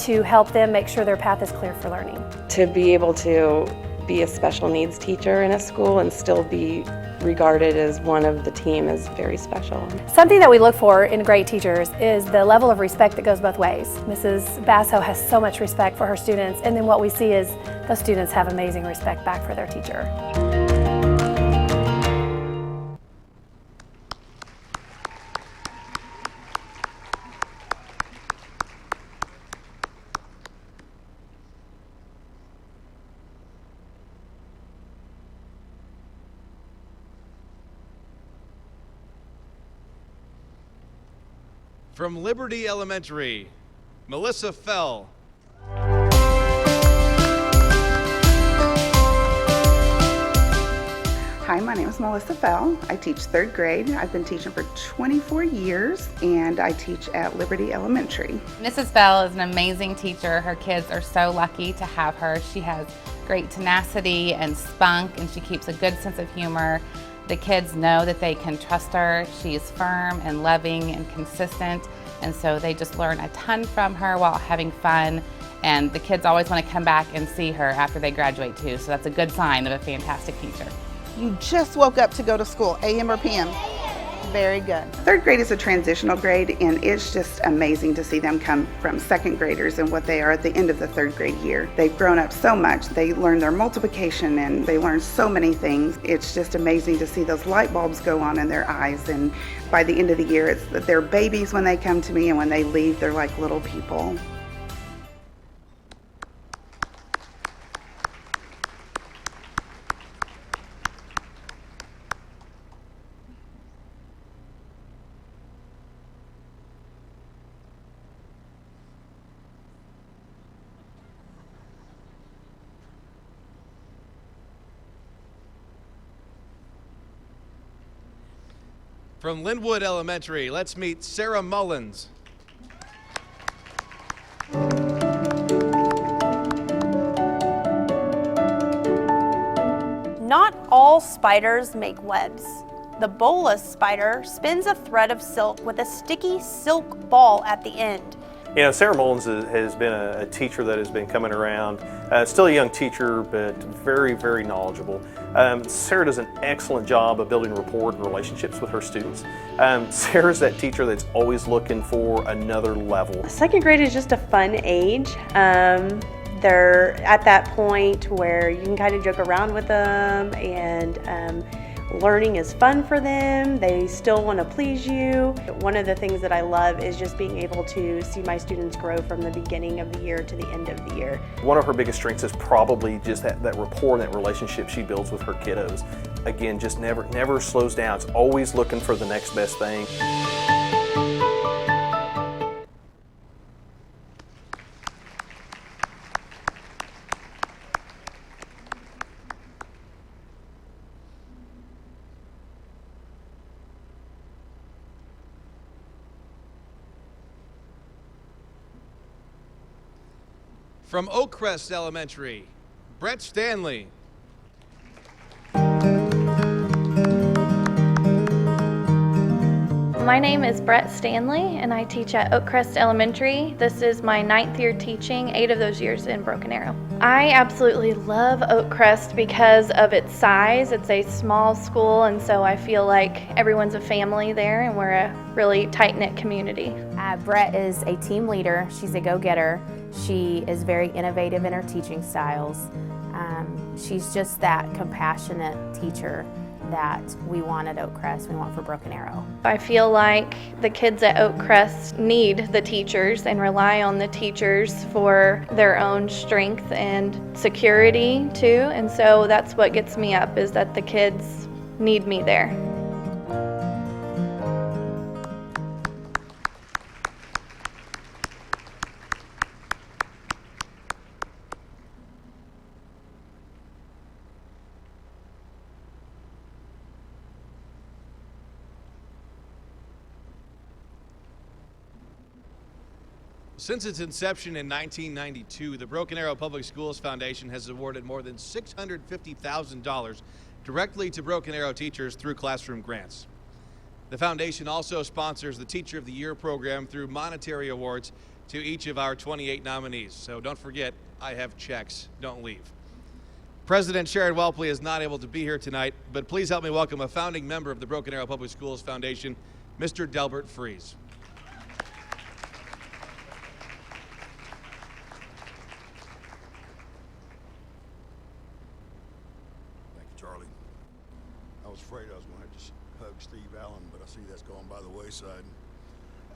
to help them make sure their path is clear for learning. To be able to be a special needs teacher in a school and still be regarded as one of the team is very special. Something that we look for in great teachers is the level of respect that goes both ways. Mrs. Basso has so much respect for her students, and then what we see is the students have amazing respect back for their teacher. From Liberty Elementary, Melissa Fell. Hi, my name is Melissa Fell. I teach 3rd grade. I've been teaching for 24 years, and I teach at Liberty Elementary. Mrs. Fell is an amazing teacher. Her kids are so lucky to have her. She has great tenacity and spunk, and she keeps a good sense of humor. The kids know that they can trust her. She is firm and loving and consistent, and so they just learn a ton from her while having fun, and the kids always want to come back and see her after they graduate too, so that's a good sign of a fantastic teacher. You just woke up to go to school, AM or PM? Very good. 3rd grade is a transitional grade, and it's just amazing to see them come from 2nd graders and what they are at the end of the 3rd grade year. They've grown up so much. They learn their multiplication and they learn so many things. It's just amazing to see those light bulbs go on in their eyes, and by the end of the year, it's that they're babies when they come to me, and when they leave, they're like little people. From Linwood Elementary, let's meet Sarah Mullins. Not all spiders make webs. The bolus spider spins a thread of silk with a sticky silk ball at the end. You know, Sarah Mullins has been a teacher that has been coming around. Still a young teacher, but very, very knowledgeable. Sarah does an excellent job of building rapport and relationships with her students. Sarah's that teacher that's always looking for another level. 2nd grade is just a fun age. They're at that point where you can kind of joke around with them, and learning is fun for them. They still want to please you. One of the things that I love is just being able to see my students grow from the beginning of the year to the end of the year. One of her biggest strengths is probably just that rapport and that relationship she builds with her kiddos. Again, just never slows down. It's always looking for the next best thing. From Oakcrest Elementary, Brett Stanley. My name is Brett Stanley, and I teach at Oakcrest Elementary. This is my 9th year teaching, 8 of those years in Broken Arrow. I absolutely love Oakcrest because of its size. It's a small school, and so I feel like everyone's a family there, and we're a really tight-knit community. Brett is a team leader. She's a go-getter. She is very innovative in her teaching styles. She's just that compassionate teacher that we want at Oakcrest, we want for Broken Arrow. I feel like the kids at Oakcrest need the teachers and rely on the teachers for their own strength and security too, and so that's what gets me up, is that the kids need me there. Since its inception in 1992, the Broken Arrow Public Schools Foundation has awarded more than $650,000 directly to Broken Arrow teachers through classroom grants. The foundation also sponsors the Teacher of the Year program through monetary awards to each of our 28 nominees. So don't forget, I have checks. Don't leave. President Sharon Welpley is not able to be here tonight, but please help me welcome a founding member of the Broken Arrow Public Schools Foundation, Mr. Delbert Fries. Thank you, Charlie. I was afraid I was going to have to hug Steve Allen, but I see that's gone by the wayside.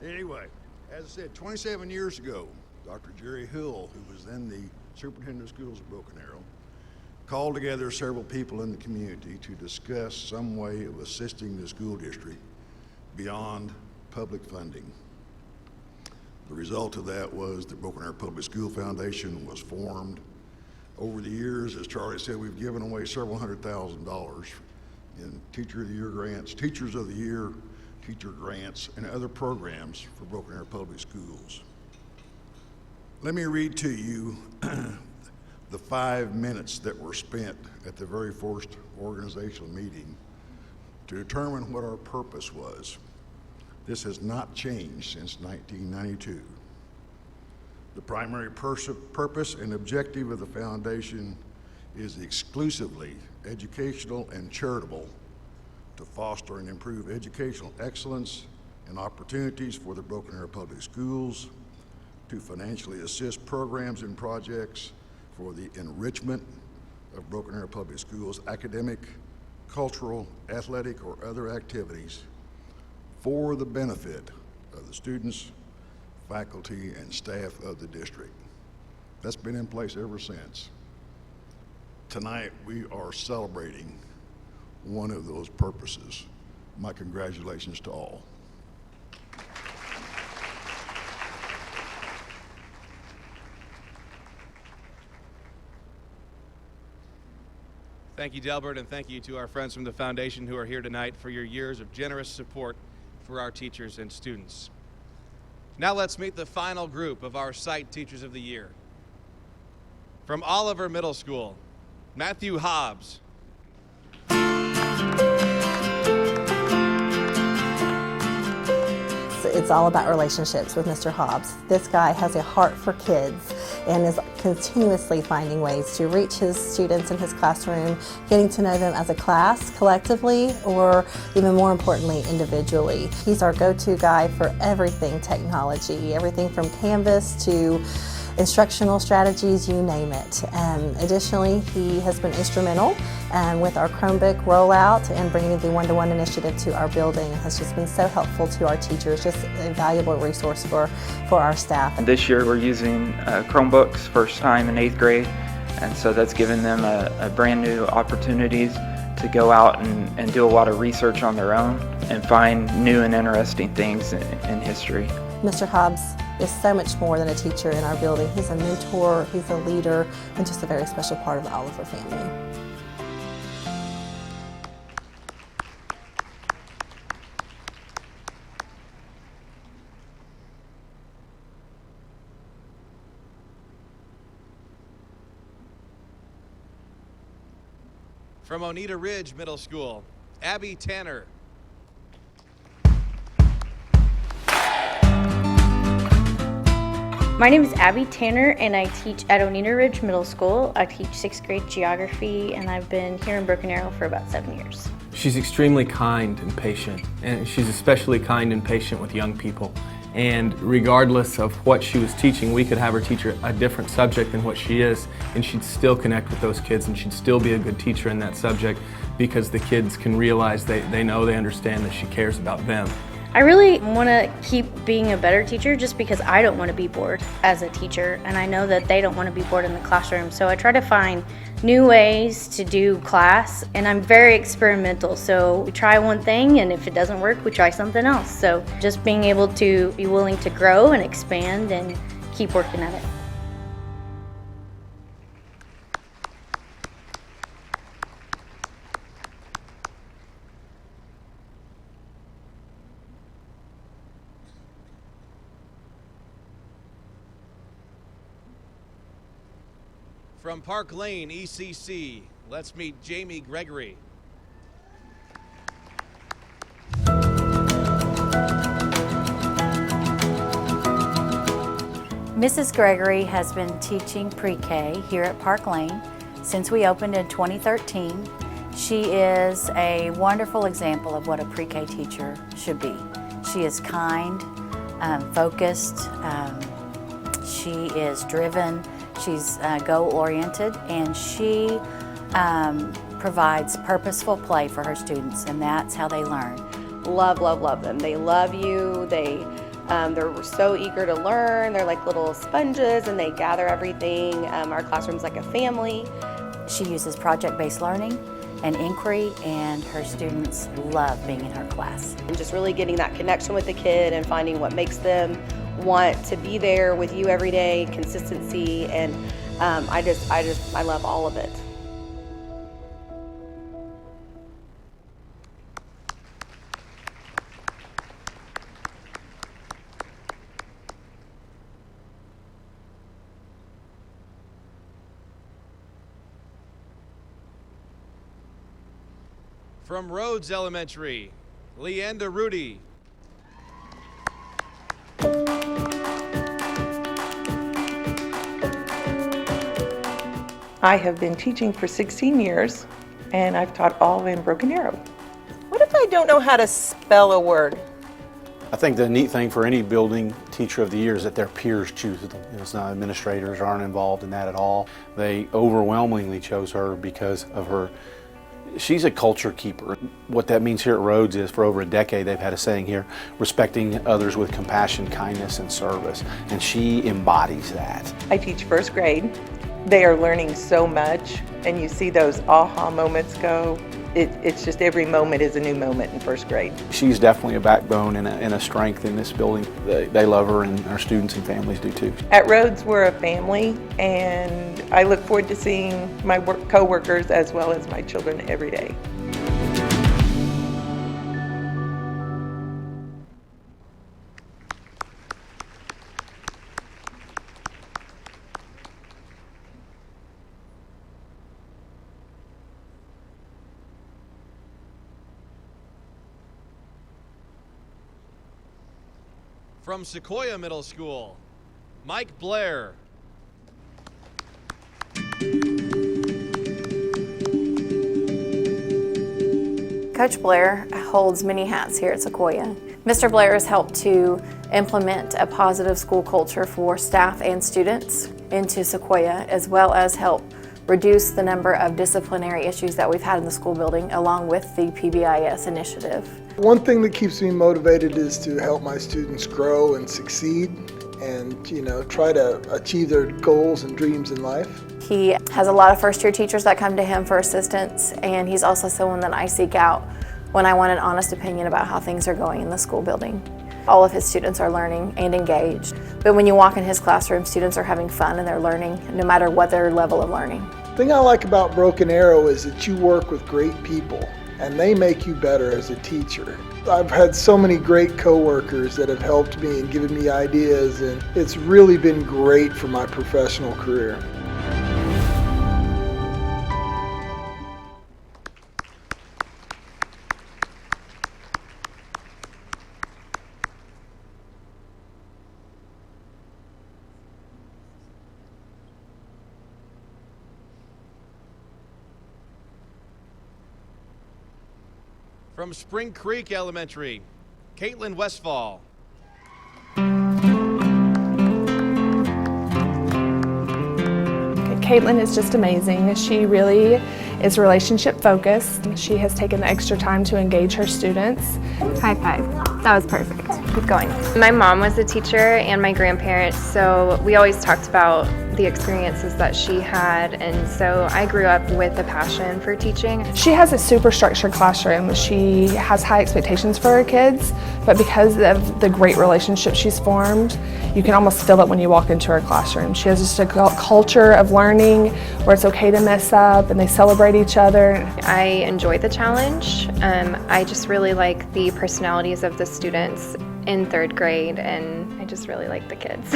Anyway, as I said, 27 years ago, Dr. Jerry Hill, who was then the superintendent of schools of Broken Arrow, called together several people in the community to discuss some way of assisting the school district beyond public funding. The result of that was the Broken Arrow Public School Foundation was formed. Over the years, as Charlie said, we've given away several $100,000 in Teacher of the Year grants, Teachers of the Year, teacher grants, and other programs for Broken Arrow Public Schools. Let me read to you the 5 minutes that were spent at the very first organizational meeting to determine what our purpose was. This has not changed since 1992. The primary purpose and objective of the foundation is exclusively educational and charitable, to foster and improve educational excellence and opportunities for the Broken Arrow Public Schools, to financially assist programs and projects for the enrichment of Broken Arrow Public Schools' academic, cultural, athletic, or other activities for the benefit of the students, faculty, and staff of the district. That's been in place ever since. Tonight, we are celebrating one of those purposes. My congratulations to all. Thank you, Delbert, and thank you to our friends from the foundation who are here tonight for your years of generous support for our teachers and students. Now let's meet the final group of our site Teachers of the Year. From Oliver Middle School, Matthew Hobbs. It's all about relationships with Mr. Hobbs. This guy has a heart for kids and is continuously finding ways to reach his students in his classroom, getting to know them as a class collectively, or even more importantly, individually. He's our go-to guy for everything technology, everything from Canvas to instructional strategies, you name it. Additionally, he has been instrumental with our Chromebook rollout and bringing the one-to-one initiative to our building. It has just been so helpful to our teachers, just a valuable resource for our staff. And this year we're using Chromebooks first time in 8th grade, and so that's given them a brand new opportunities to go out and do a lot of research on their own and find new and interesting things in history. Mr. Hobbs is so much more than a teacher in our building. He's a mentor, he's a leader, and just a very special part of the Oliver family. From Oneida Ridge Middle School, Abby Tanner. My name is Abby Tanner and I teach at Oneida Ridge Middle School. I teach 6th grade geography and I've been here in Broken Arrow for about 7 years. She's extremely kind and patient, and she's especially kind and patient with young people. And regardless of what she was teaching, we could have her teach a different subject than what she is, and she'd still connect with those kids and she'd still be a good teacher in that subject because the kids can realize they know, they understand that she cares about them. I really want to keep being a better teacher just because I don't want to be bored as a teacher, and I know that they don't want to be bored in the classroom. So I try to find new ways to do class, and I'm very experimental. So we try one thing, and if it doesn't work, we try something else. So just being able to be willing to grow and expand and keep working at it. From Park Lane, ECC, let's meet Jamie Gregory. Mrs. Gregory has been teaching pre-K here at Park Lane since we opened in 2013. She is a wonderful example of what a pre-K teacher should be. She is kind, focused, she is driven, she's goal-oriented, and she provides purposeful play for her students, and that's how they learn. Love, love, love them. They love you. They're so eager to learn. They're like little sponges and they gather everything. Our classroom's like a family. She uses project-based learning and inquiry, and her students love being in her class. And just really getting that connection with the kid and finding what makes them want to be there with you every day, consistency, and I love all of it. From Rhodes Elementary, Leanda Rudy. I have been teaching for 16 years, and I've taught all in Broken Arrow. What if I don't know how to spell a word? I think the neat thing for any building teacher of the year is that their peers choose them. It's not administrators aren't involved in that at all. They overwhelmingly chose her because of her. She's a culture keeper. What that means here at Rhodes is for over a decade they've had a saying here, respecting others with compassion, kindness, and service. And she embodies that. I teach first grade. They are learning so much, and you see those aha moments go. It's just every moment is a new moment in first grade. She's definitely a backbone and a strength in this building. They love her, and our students and families do too. At Rhodes, we're a family, and I look forward to seeing my co-workers as well as my children every day. From Sequoia Middle School, Mike Blair. Coach Blair holds many hats here at Sequoia. Mr. Blair has helped to implement a positive school culture for staff and students into Sequoia, as well as help reduce the number of disciplinary issues that we've had in the school building, along with the PBIS initiative. One thing that keeps me motivated is to help my students grow and succeed and, try to achieve their goals and dreams in life. He has a lot of first-year teachers that come to him for assistance, and he's also someone that I seek out when I want an honest opinion about how things are going in the school building. All of his students are learning and engaged, but when you walk in his classroom, students are having fun and they're learning, no matter what their level of learning. The thing I like about Broken Arrow is that you work with great people, and they make you better as a teacher. I've had so many great coworkers that have helped me and given me ideas, and it's really been great for my professional career. From Spring Creek Elementary, Caitlin Westfall. Caitlin is just amazing. She really is relationship focused. She has taken the extra time to engage her students. High five. That was perfect. Keep going. My mom was a teacher and my grandparents, so we always talked about the experiences that she had, and so I grew up with a passion for teaching. She has a super structured classroom. She has high expectations for her kids, but because of the great relationship she's formed, you can almost feel it when you walk into her classroom. She has just a culture of learning where it's okay to mess up and they celebrate each other. I enjoy the challenge. I just really like the personalities of the students in third grade, and I just really like the kids.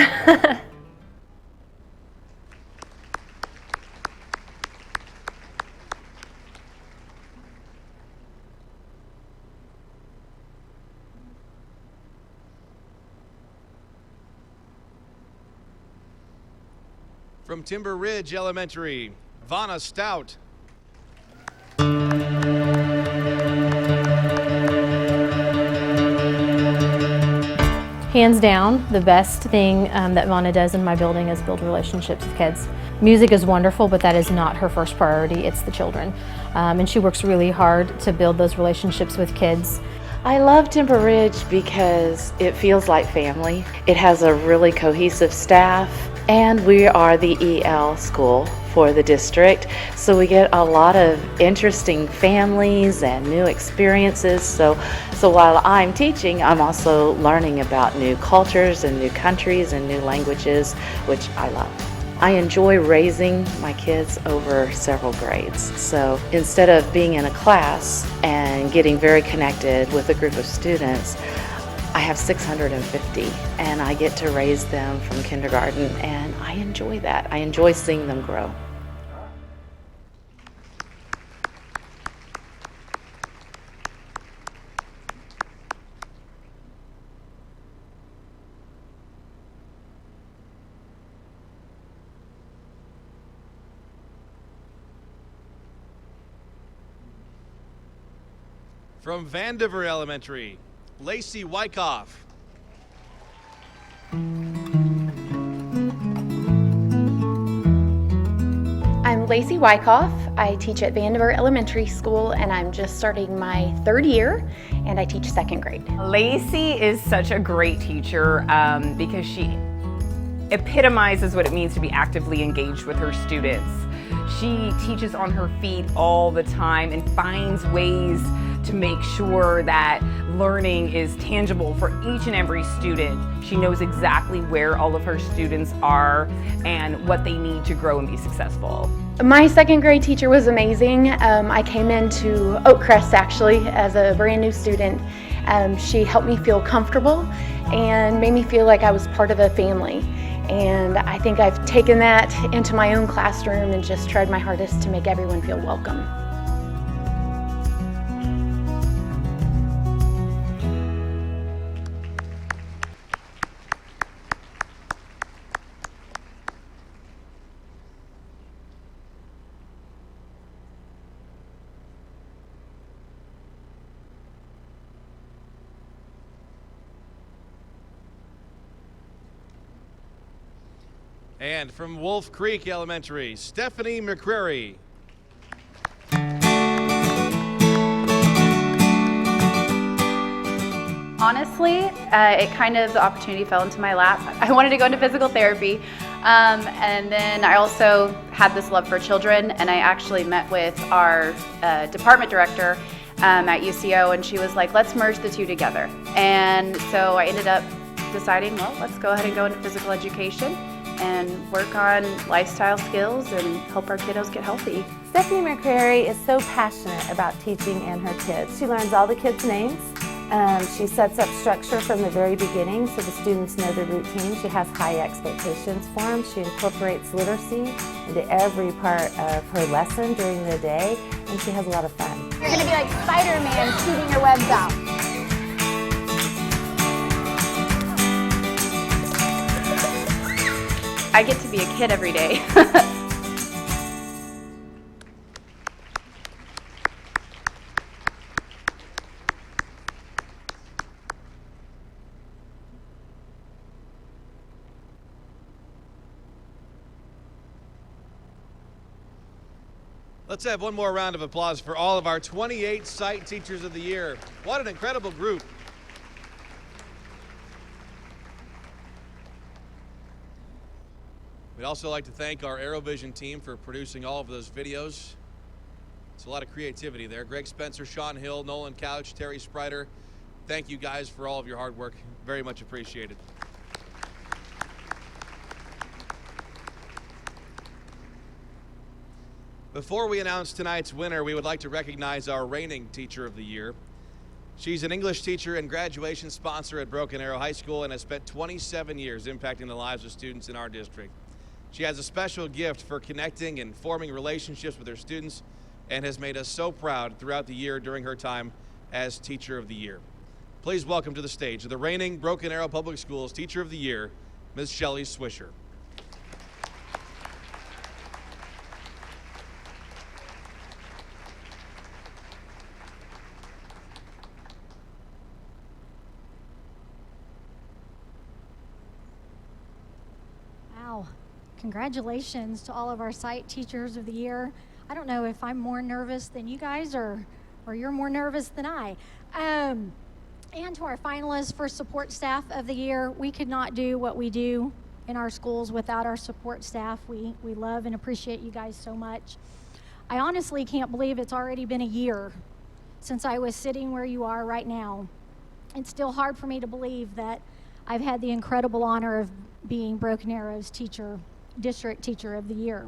From Timber Ridge Elementary, Vanna Stout. Hands down, the best thing that Vanna does in my building is build relationships with kids. Music is wonderful, but that is not her first priority, it's the children. And she works really hard to build those relationships with kids. I love Timber Ridge because it feels like family. It has a really cohesive staff, and we are the EL school for the district, so we get a lot of interesting families and new experiences. So while I'm teaching, I'm also learning about new cultures and new countries and new languages, which I love. I enjoy raising my kids over several grades. So instead of being in a class and getting very connected with a group of students, I have 650 and I get to raise them from kindergarten, and I enjoy that. I enjoy seeing them grow. From Vandiver Elementary, Lacey Wyckoff. I'm Lacey Wyckoff. I teach at Vandiver Elementary School, and I'm just starting my 3rd year, and I teach 2nd grade. Lacey is such a great teacher because she epitomizes what it means to be actively engaged with her students. She teaches on her feet all the time and finds ways to make sure that learning is tangible for each and every student. She knows exactly where all of her students are and what they need to grow and be successful. My 2nd grade teacher was amazing. I came into Oakcrest actually as a brand new student. She helped me feel comfortable and made me feel like I was part of a family. And I think I've taken that into my own classroom and just tried my hardest to make everyone feel welcome. And from Wolf Creek Elementary, Stephanie McCrary. Honestly, the opportunity fell into my lap. I wanted to go into physical therapy, and then I also had this love for children, and I actually met with our department director at UCO, and she was like, let's merge the two together. And so I ended up deciding, well, let's go ahead and go into physical education and work on lifestyle skills and help our kiddos get healthy. Stephanie McCrary is so passionate about teaching and her kids. She learns all the kids' names. She sets up structure from the very beginning so the students know the routine. She has high expectations for them. She incorporates literacy into every part of her lesson during the day, and she has a lot of fun. You're going to be like Spider-Man shooting your webs out. I get to be a kid every day. Let's have one more round of applause for all of our 28 Site Teachers of the Year. What an incredible group. We'd also like to thank our ArrowVision team for producing all of those videos. It's a lot of creativity there. Greg Spencer, Sean Hill, Nolan Couch, Terry Sprider. Thank you guys for all of your hard work. Very much appreciated. Before we announce tonight's winner, we would like to recognize our reigning Teacher of the Year. She's an English teacher and graduation sponsor at Broken Arrow High School and has spent 27 years impacting the lives of students in our district. She has a special gift for connecting and forming relationships with her students and has made us so proud throughout the year during her time as Teacher of the Year. Please welcome to the stage the reigning Broken Arrow Public Schools Teacher of the Year, Ms. Shelley Swisher. Congratulations to all of our site teachers of the year. I don't know if I'm more nervous than you guys or you're more nervous than I. And to our finalists for support staff of the year. We could not do what we do in our schools without our support staff. We love and appreciate you guys so much. I honestly can't believe it's already been a year since I was sitting where you are right now. It's still hard for me to believe that I've had the incredible honor of being Broken Arrow's District Teacher of the Year.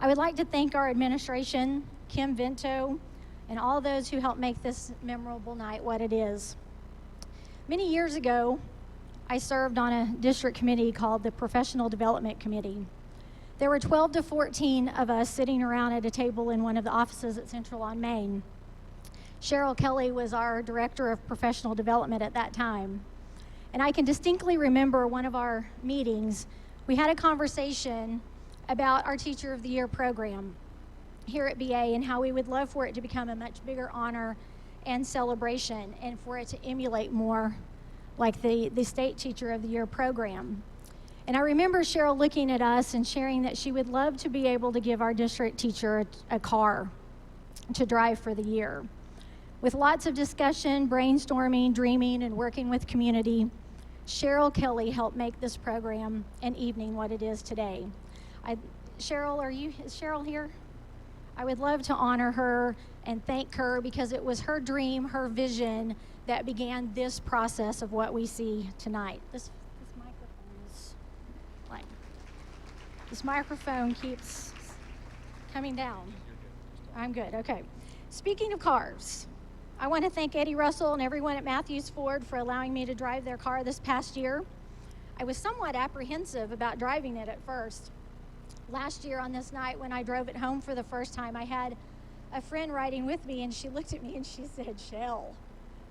I would like to thank our administration, Kim Vento, and all those who helped make this memorable night what it is. Many years ago, I served on a district committee called the Professional Development Committee. There were 12 to 14 of us sitting around at a table in one of the offices at Central on Main. Cheryl Kelly was our Director of Professional Development at that time. And I can distinctly remember one of our meetings, we had a conversation about our Teacher of the Year program here at BA and how we would love for it to become a much bigger honor and celebration and for it to emulate more like the State Teacher of the Year program. And I remember Cheryl looking at us and sharing that she would love to be able to give our district teacher a car to drive for the year. With lots of discussion, brainstorming, dreaming, and working with community, Cheryl Kelly helped make this program and evening what it is today. Cheryl, is Cheryl here? I would love to honor her and thank her because it was her dream, her vision that began this process of what we see tonight. This microphone keeps coming down. I'm good, okay. Speaking of cars, I want to thank Eddie Russell and everyone at Matthews Ford for allowing me to drive their car this past year. I was somewhat apprehensive about driving it at first. Last year on this night when I drove it home for the first time, I had a friend riding with me and she looked at me and she said, "Shell,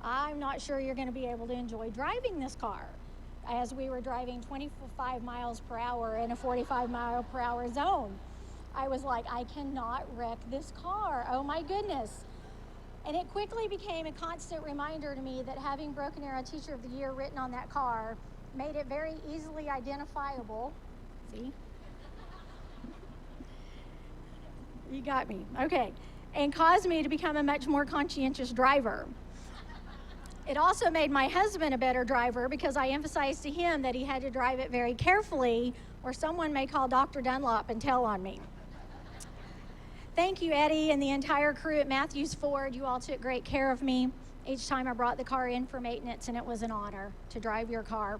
I'm not sure you're going to be able to enjoy driving this car." As we were driving 25 miles per hour in a 45 mile per hour zone. I was like, I cannot wreck this car, oh my goodness. And it quickly became a constant reminder to me that having Broken Arrow Teacher of the Year written on that car made it very easily identifiable. See? You got me, okay. And caused me to become a much more conscientious driver. It also made my husband a better driver because I emphasized to him that he had to drive it very carefully or someone may call Dr. Dunlop and tell on me. Thank you, Eddie, and the entire crew at Matthews Ford. You all took great care of me each time I brought the car in for maintenance, and it was an honor to drive your car.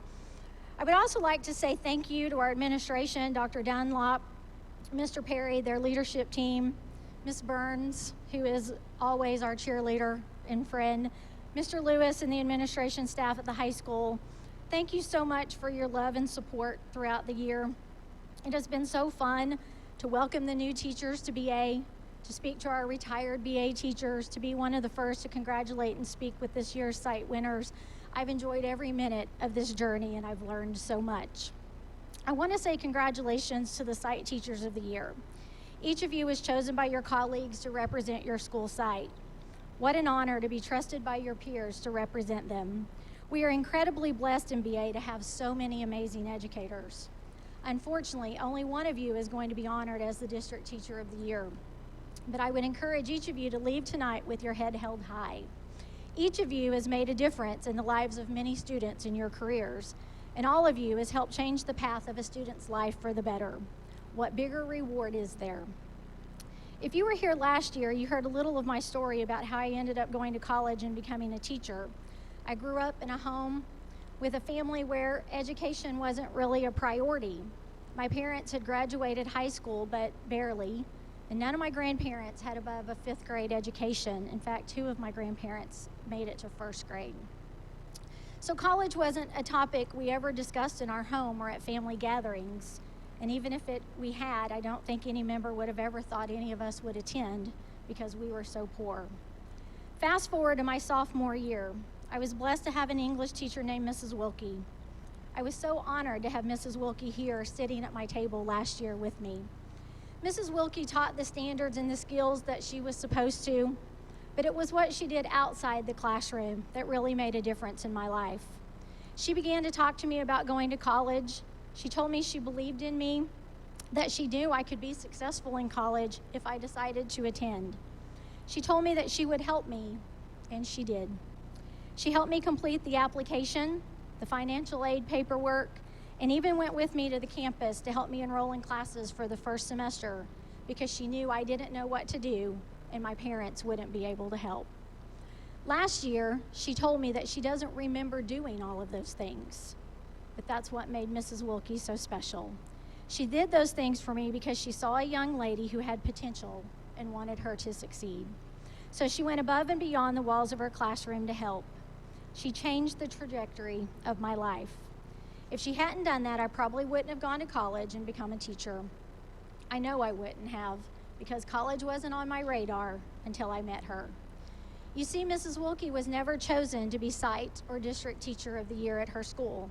I would also like to say thank you to our administration, Dr. Dunlop, Mr. Perry, their leadership team, Ms. Burns, who is always our cheerleader and friend, Mr. Lewis and the administration staff at the high school. Thank you so much for your love and support throughout the year. It has been so fun to welcome the new teachers to BA, to speak to our retired BA teachers, to be one of the first to congratulate and speak with this year's site winners. I've enjoyed every minute of this journey and I've learned so much. I want to say congratulations to the site teachers of the year. Each of you was chosen by your colleagues to represent your school site. What an honor to be trusted by your peers to represent them. We are incredibly blessed in BA to have so many amazing educators. Unfortunately, only one of you is going to be honored as the District Teacher of the Year. But I would encourage each of you to leave tonight with your head held high. Each of you has made a difference in the lives of many students in your careers, and all of you has helped change the path of a student's life for the better. What bigger reward is there? If you were here last year, you heard a little of my story about how I ended up going to college and becoming a teacher. I grew up in a home with a family where education wasn't really a priority. My parents had graduated high school, but barely, and none of my grandparents had above a 5th grade education. In fact, 2 of my grandparents made it to 1st grade. So college wasn't a topic we ever discussed in our home or at family gatherings. And even if we had, I don't think any member would have ever thought any of us would attend because we were so poor. Fast forward to my sophomore year, I was blessed to have an English teacher named Mrs. Wilkie. I was so honored to have Mrs. Wilkie here sitting at my table last year with me. Mrs. Wilkie taught the standards and the skills that she was supposed to, but it was what she did outside the classroom that really made a difference in my life. She began to talk to me about going to college, She told me she believed in me, that she knew I could be successful in college if I decided to attend. She told me that she would help me, and she did. She helped me complete the application, the financial aid paperwork, and even went with me to the campus to help me enroll in classes for the first semester because she knew I didn't know what to do and my parents wouldn't be able to help. Last year, she told me that she doesn't remember doing all of those things, but that's what made Mrs. Wilkie so special. She did those things for me because she saw a young lady who had potential and wanted her to succeed. So she went above and beyond the walls of her classroom to help. She changed the trajectory of my life. If she hadn't done that, I probably wouldn't have gone to college and become a teacher. I know I wouldn't have, because college wasn't on my radar until I met her. You see, Mrs. Wilkie was never chosen to be site or district teacher of the year at her school,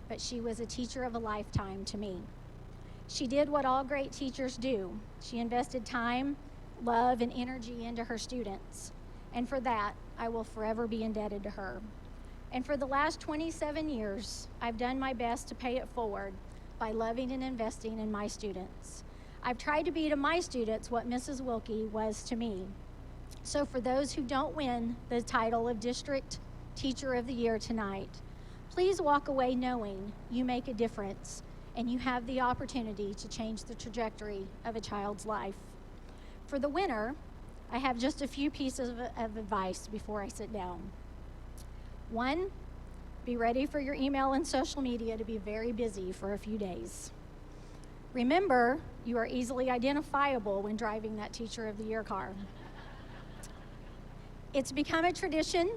but she was a teacher of a lifetime to me. She did what all great teachers do. She invested time, love, and energy into her students. And for that, I will forever be indebted to her. And for the last 27 years, I've done my best to pay it forward by loving and investing in my students. I've tried to be to my students what Mrs. Wilkie was to me. So for those who don't win the title of District Teacher of the Year tonight, please walk away knowing you make a difference and you have the opportunity to change the trajectory of a child's life. For the winner, I have just a few pieces of advice before I sit down. 1, be ready for your email and social media to be very busy for a few days. Remember, you are easily identifiable when driving that Teacher of the Year car. It's become a tradition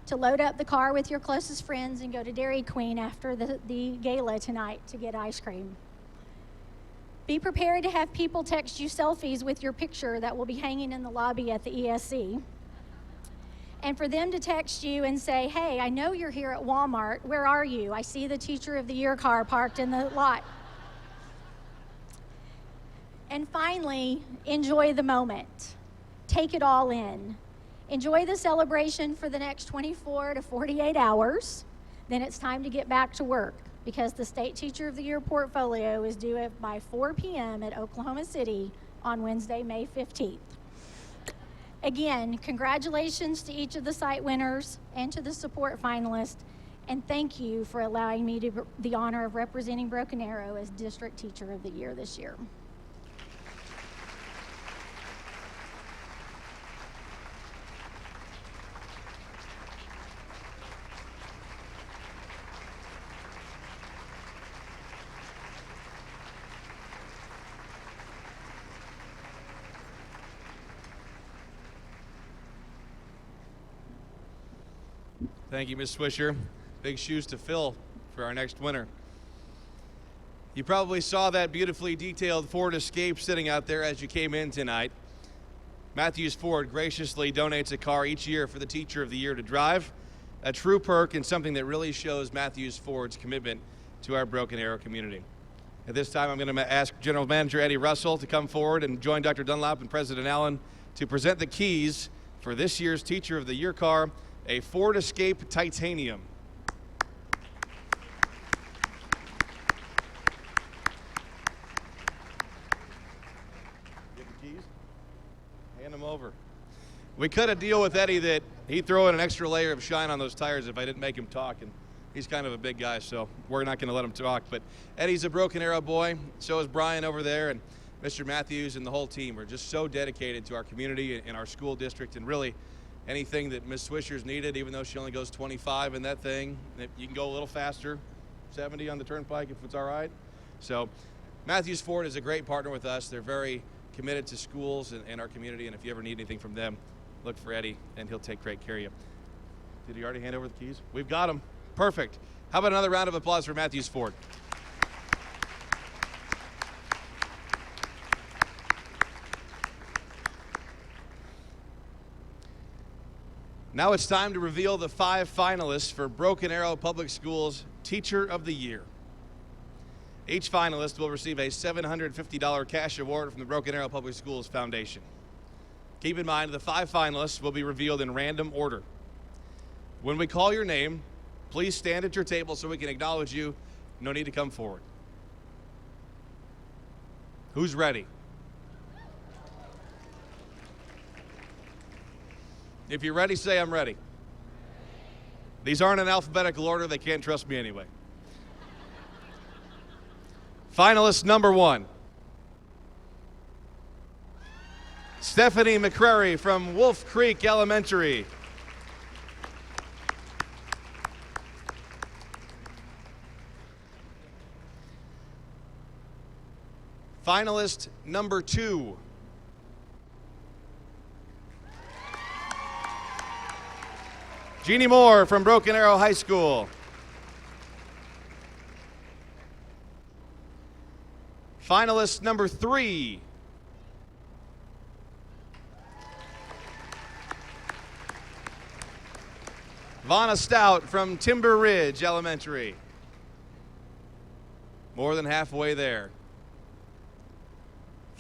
to load up the car with your closest friends and go to Dairy Queen after the gala tonight to get ice cream. Be prepared to have people text you selfies with your picture that will be hanging in the lobby at the ESC. And for them to text you and say, hey, I know you're here at Walmart. Where are you? I see the Teacher of the Year car parked in the lot. And finally, enjoy the moment. Take it all in. Enjoy the celebration for the next 24 to 48 hours. Then it's time to get back to work because the State Teacher of the Year portfolio is due by 4 p.m. at Oklahoma City on Wednesday, May 15th. Again, congratulations to each of the site winners and to the support finalists, and thank you for allowing me the honor of representing Broken Arrow as District Teacher of the Year this year. Thank you, Ms. Swisher. Big shoes to fill for our next winner. You probably saw that beautifully detailed Ford Escape sitting out there as you came in tonight. Matthews Ford graciously donates a car each year for the Teacher of the Year to drive, a true perk and something that really shows Matthews Ford's commitment to our Broken Arrow community. At this time, I'm going to ask General Manager Eddie Russell to come forward and join Dr. Dunlap and President Allen to present the keys for this year's Teacher of the Year car, a Ford Escape Titanium. Get the keys, hand them over. We cut a deal with Eddie that he'd throw in an extra layer of shine on those tires if I didn't make him talk, and he's kind of a big guy, so we're not going to let him talk. But Eddie's a Broken Arrow boy, so is Brian over there, and Mr. Matthews and the whole team are just so dedicated to our community and our school district, and really anything that Ms. Swisher's needed, even though she only goes 25 in that thing, you can go a little faster, 70 on the turnpike if it's all right. So Matthews Ford is a great partner with us. They're very committed to schools and our community, and if you ever need anything from them, look for Eddie, and he'll take great care of you. Did he already hand over the keys? We've got them. Perfect. How about another round of applause for Matthews Ford? Now it's time to reveal the 5 finalists for Broken Arrow Public Schools Teacher of the Year. Each finalist will receive a $750 cash award from the Broken Arrow Public Schools Foundation. Keep in mind, the 5 finalists will be revealed in random order. When we call your name, please stand at your table so we can acknowledge you. No need to come forward. Who's ready? If you're ready, say I'm ready. These aren't in alphabetical order. They can't trust me anyway. Finalist number 1. Stephanie McCrary from Wolf Creek Elementary. Finalist number 2. Jeannie Moore from Broken Arrow High School. Finalist number 3. Vonna Stout from Timber Ridge Elementary. More than halfway there.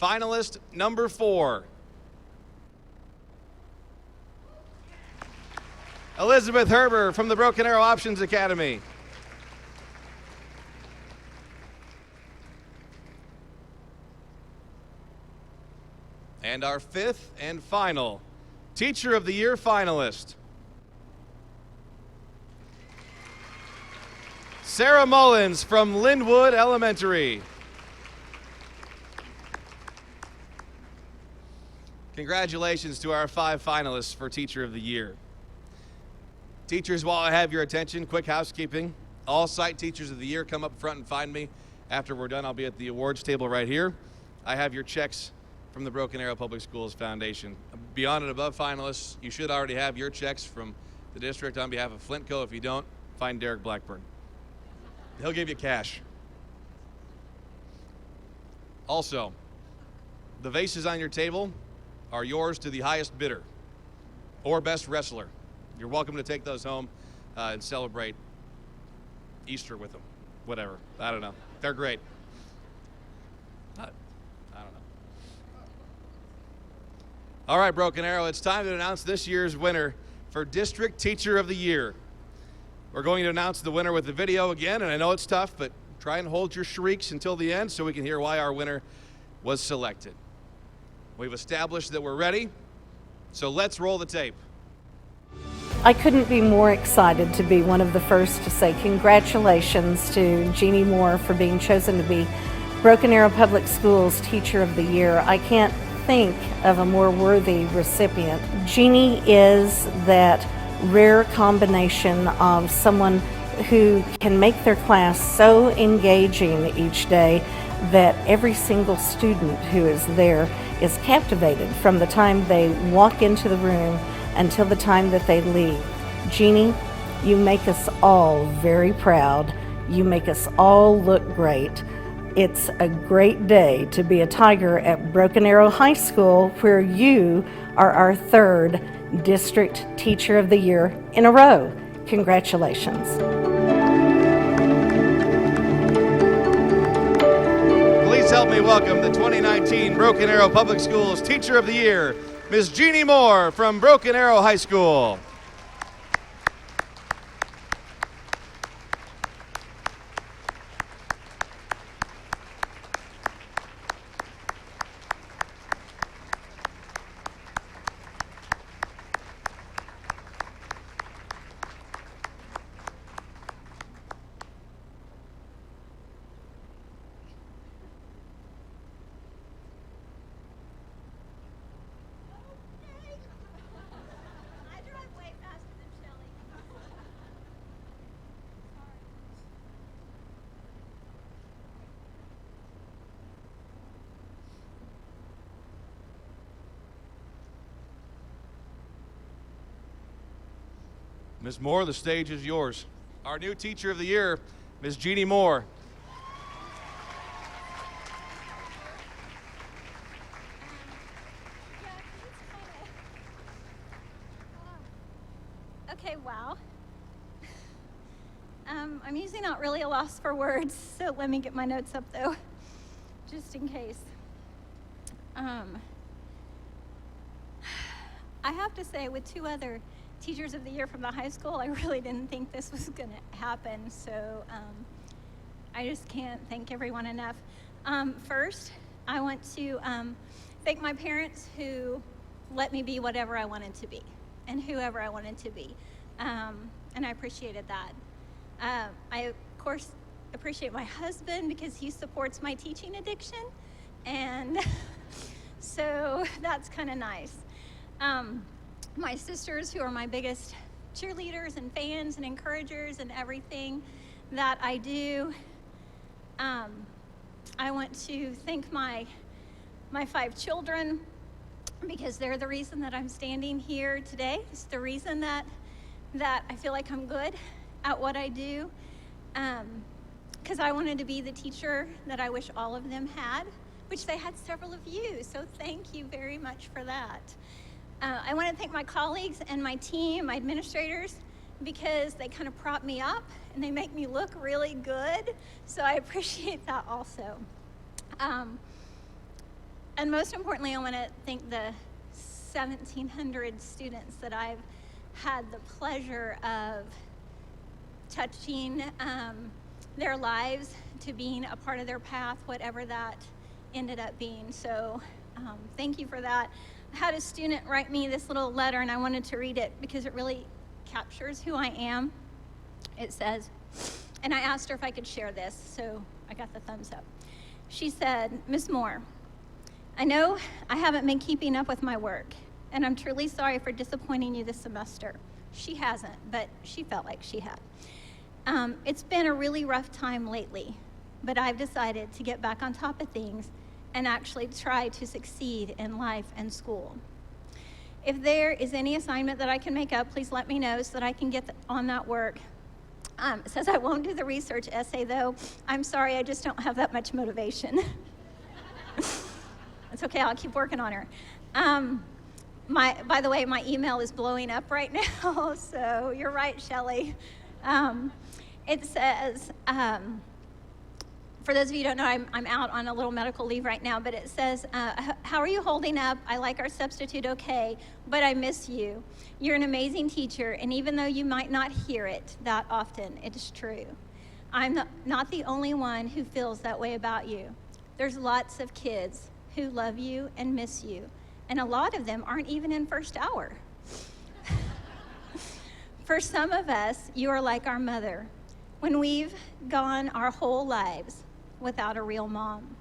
Finalist number 4. Elizabeth Herber from the Broken Arrow Options Academy. And our 5th and final Teacher of the Year finalist, Sarah Mullins from Linwood Elementary. Congratulations to our 5 finalists for Teacher of the Year. Teachers, while I have your attention, quick housekeeping. All site teachers of the year, come up front and find me. After we're done, I'll be at the awards table right here. I have your checks from the Broken Arrow Public Schools Foundation. Beyond and above finalists, you should already have your checks from the district on behalf of Flintco. If you don't, find Derek Blackburn. He'll give you cash. Also, the vases on your table are yours to the highest bidder or best wrestler. You're welcome to take those home and celebrate Easter with them. Whatever. I don't know. They're great. I don't know. All right, Broken Arrow, it's time to announce this year's winner for District Teacher of the Year. We're going to announce the winner with the video again, and I know it's tough, but try and hold your shrieks until the end so we can hear why our winner was selected. We've established that we're ready, so let's roll the tape. I couldn't be more excited to be one of the first to say congratulations to Jeannie Moore for being chosen to be Broken Arrow Public Schools Teacher of the Year. I can't think of a more worthy recipient. Jeannie is that rare combination of someone who can make their class so engaging each day that every single student who is there is captivated from the time they walk into the room until the time that they leave. Jeannie, you make us all very proud. You make us all look great. It's a great day to be a Tiger at Broken Arrow High School, where you are our 3rd District Teacher of the Year in a row. Congratulations. Please help me welcome the 2019 Broken Arrow Public Schools Teacher of the Year, Ms. Jeannie Moore from Broken Arrow High School. Ms. Moore, the stage is yours. Our new Teacher of the Year, Ms. Jeannie Moore. Okay, wow. I'm usually not really a loss for words, so let me get my notes up though, just in case. I have to say, with 2 other Teachers of the Year from the high school, I really didn't think this was going to happen, so I just can't thank everyone enough. First, I want to thank my parents who let me be whatever I wanted to be and whoever I wanted to be. And I appreciated that. I, of course, appreciate my husband because he supports my teaching addiction. And so that's kind of nice. My sisters, who are my biggest cheerleaders and fans and encouragers and everything that I do. I want to thank my 5 children because they're the reason that I'm standing here today. It's the reason that I feel like I'm good at what I do. Because I wanted to be the teacher that I wish all of them had, which they had several of you, so thank you very much for that. I want to thank my colleagues and my team, my administrators, because they kind of prop me up and they make me look really good, so I appreciate that also. And most importantly, I want to thank the 1,700 students that I've had the pleasure of touching their lives to being a part of their path, whatever that ended up being. So thank you for that. I had a student write me this little letter and I wanted to read it because it really captures who I am. It says, and I asked her if I could share this, so I got the thumbs up. She said, "Ms. Moore, I know I haven't been keeping up with my work, and I'm truly sorry for disappointing you this semester." She hasn't, but she felt like she had. It's been a really rough time lately, but I've decided to get back on top of things and actually try to succeed in life and school. If there is any assignment that I can make up, please let me know so that I can get on that work. It says I won't do the research essay though. I'm sorry, I just don't have that much motivation. It's okay, I'll keep working on her. By the way, my email is blowing up right now, so you're right, Shelley. It says, for those of you who don't know, I'm out on a little medical leave right now, but it says, how are you holding up? I like our substitute okay, but I miss you. You're an amazing teacher, and even though you might not hear it that often, it is true. I'm not the only one who feels that way about you. There's lots of kids who love you and miss you, and a lot of them aren't even in first hour. For some of us, you are like our mother, when we've gone our whole lives without a real mom.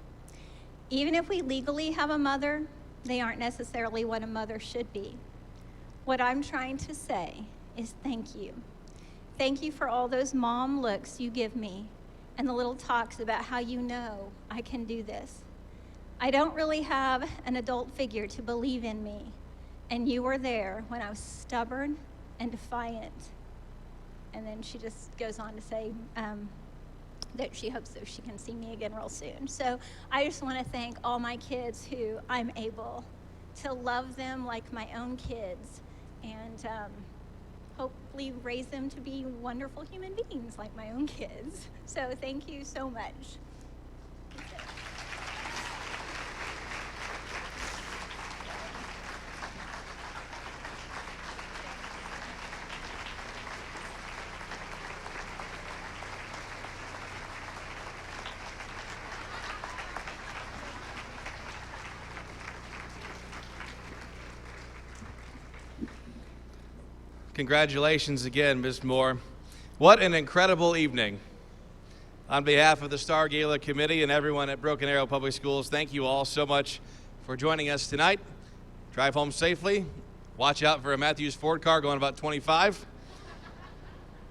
Even if we legally have a mother, they aren't necessarily what a mother should be. What I'm trying to say is thank you. Thank you for all those mom looks you give me and the little talks about how you know I can do this. I don't really have an adult figure to believe in me, and you were there when I was stubborn and defiant. And then she just goes on to say that she hopes that she can see me again real soon. So I just want to thank all my kids who I'm able to love them like my own kids and hopefully raise them to be wonderful human beings like my own kids. So thank you so much. Congratulations again, Ms. Moore. What an incredible evening. On behalf of the Star Gala Committee and everyone at Broken Arrow Public Schools, thank you all so much for joining us tonight. Drive home safely. Watch out for a Matthews Ford car going about 25.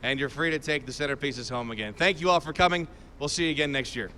And you're free to take the centerpieces home again. Thank you all for coming. We'll see you again next year.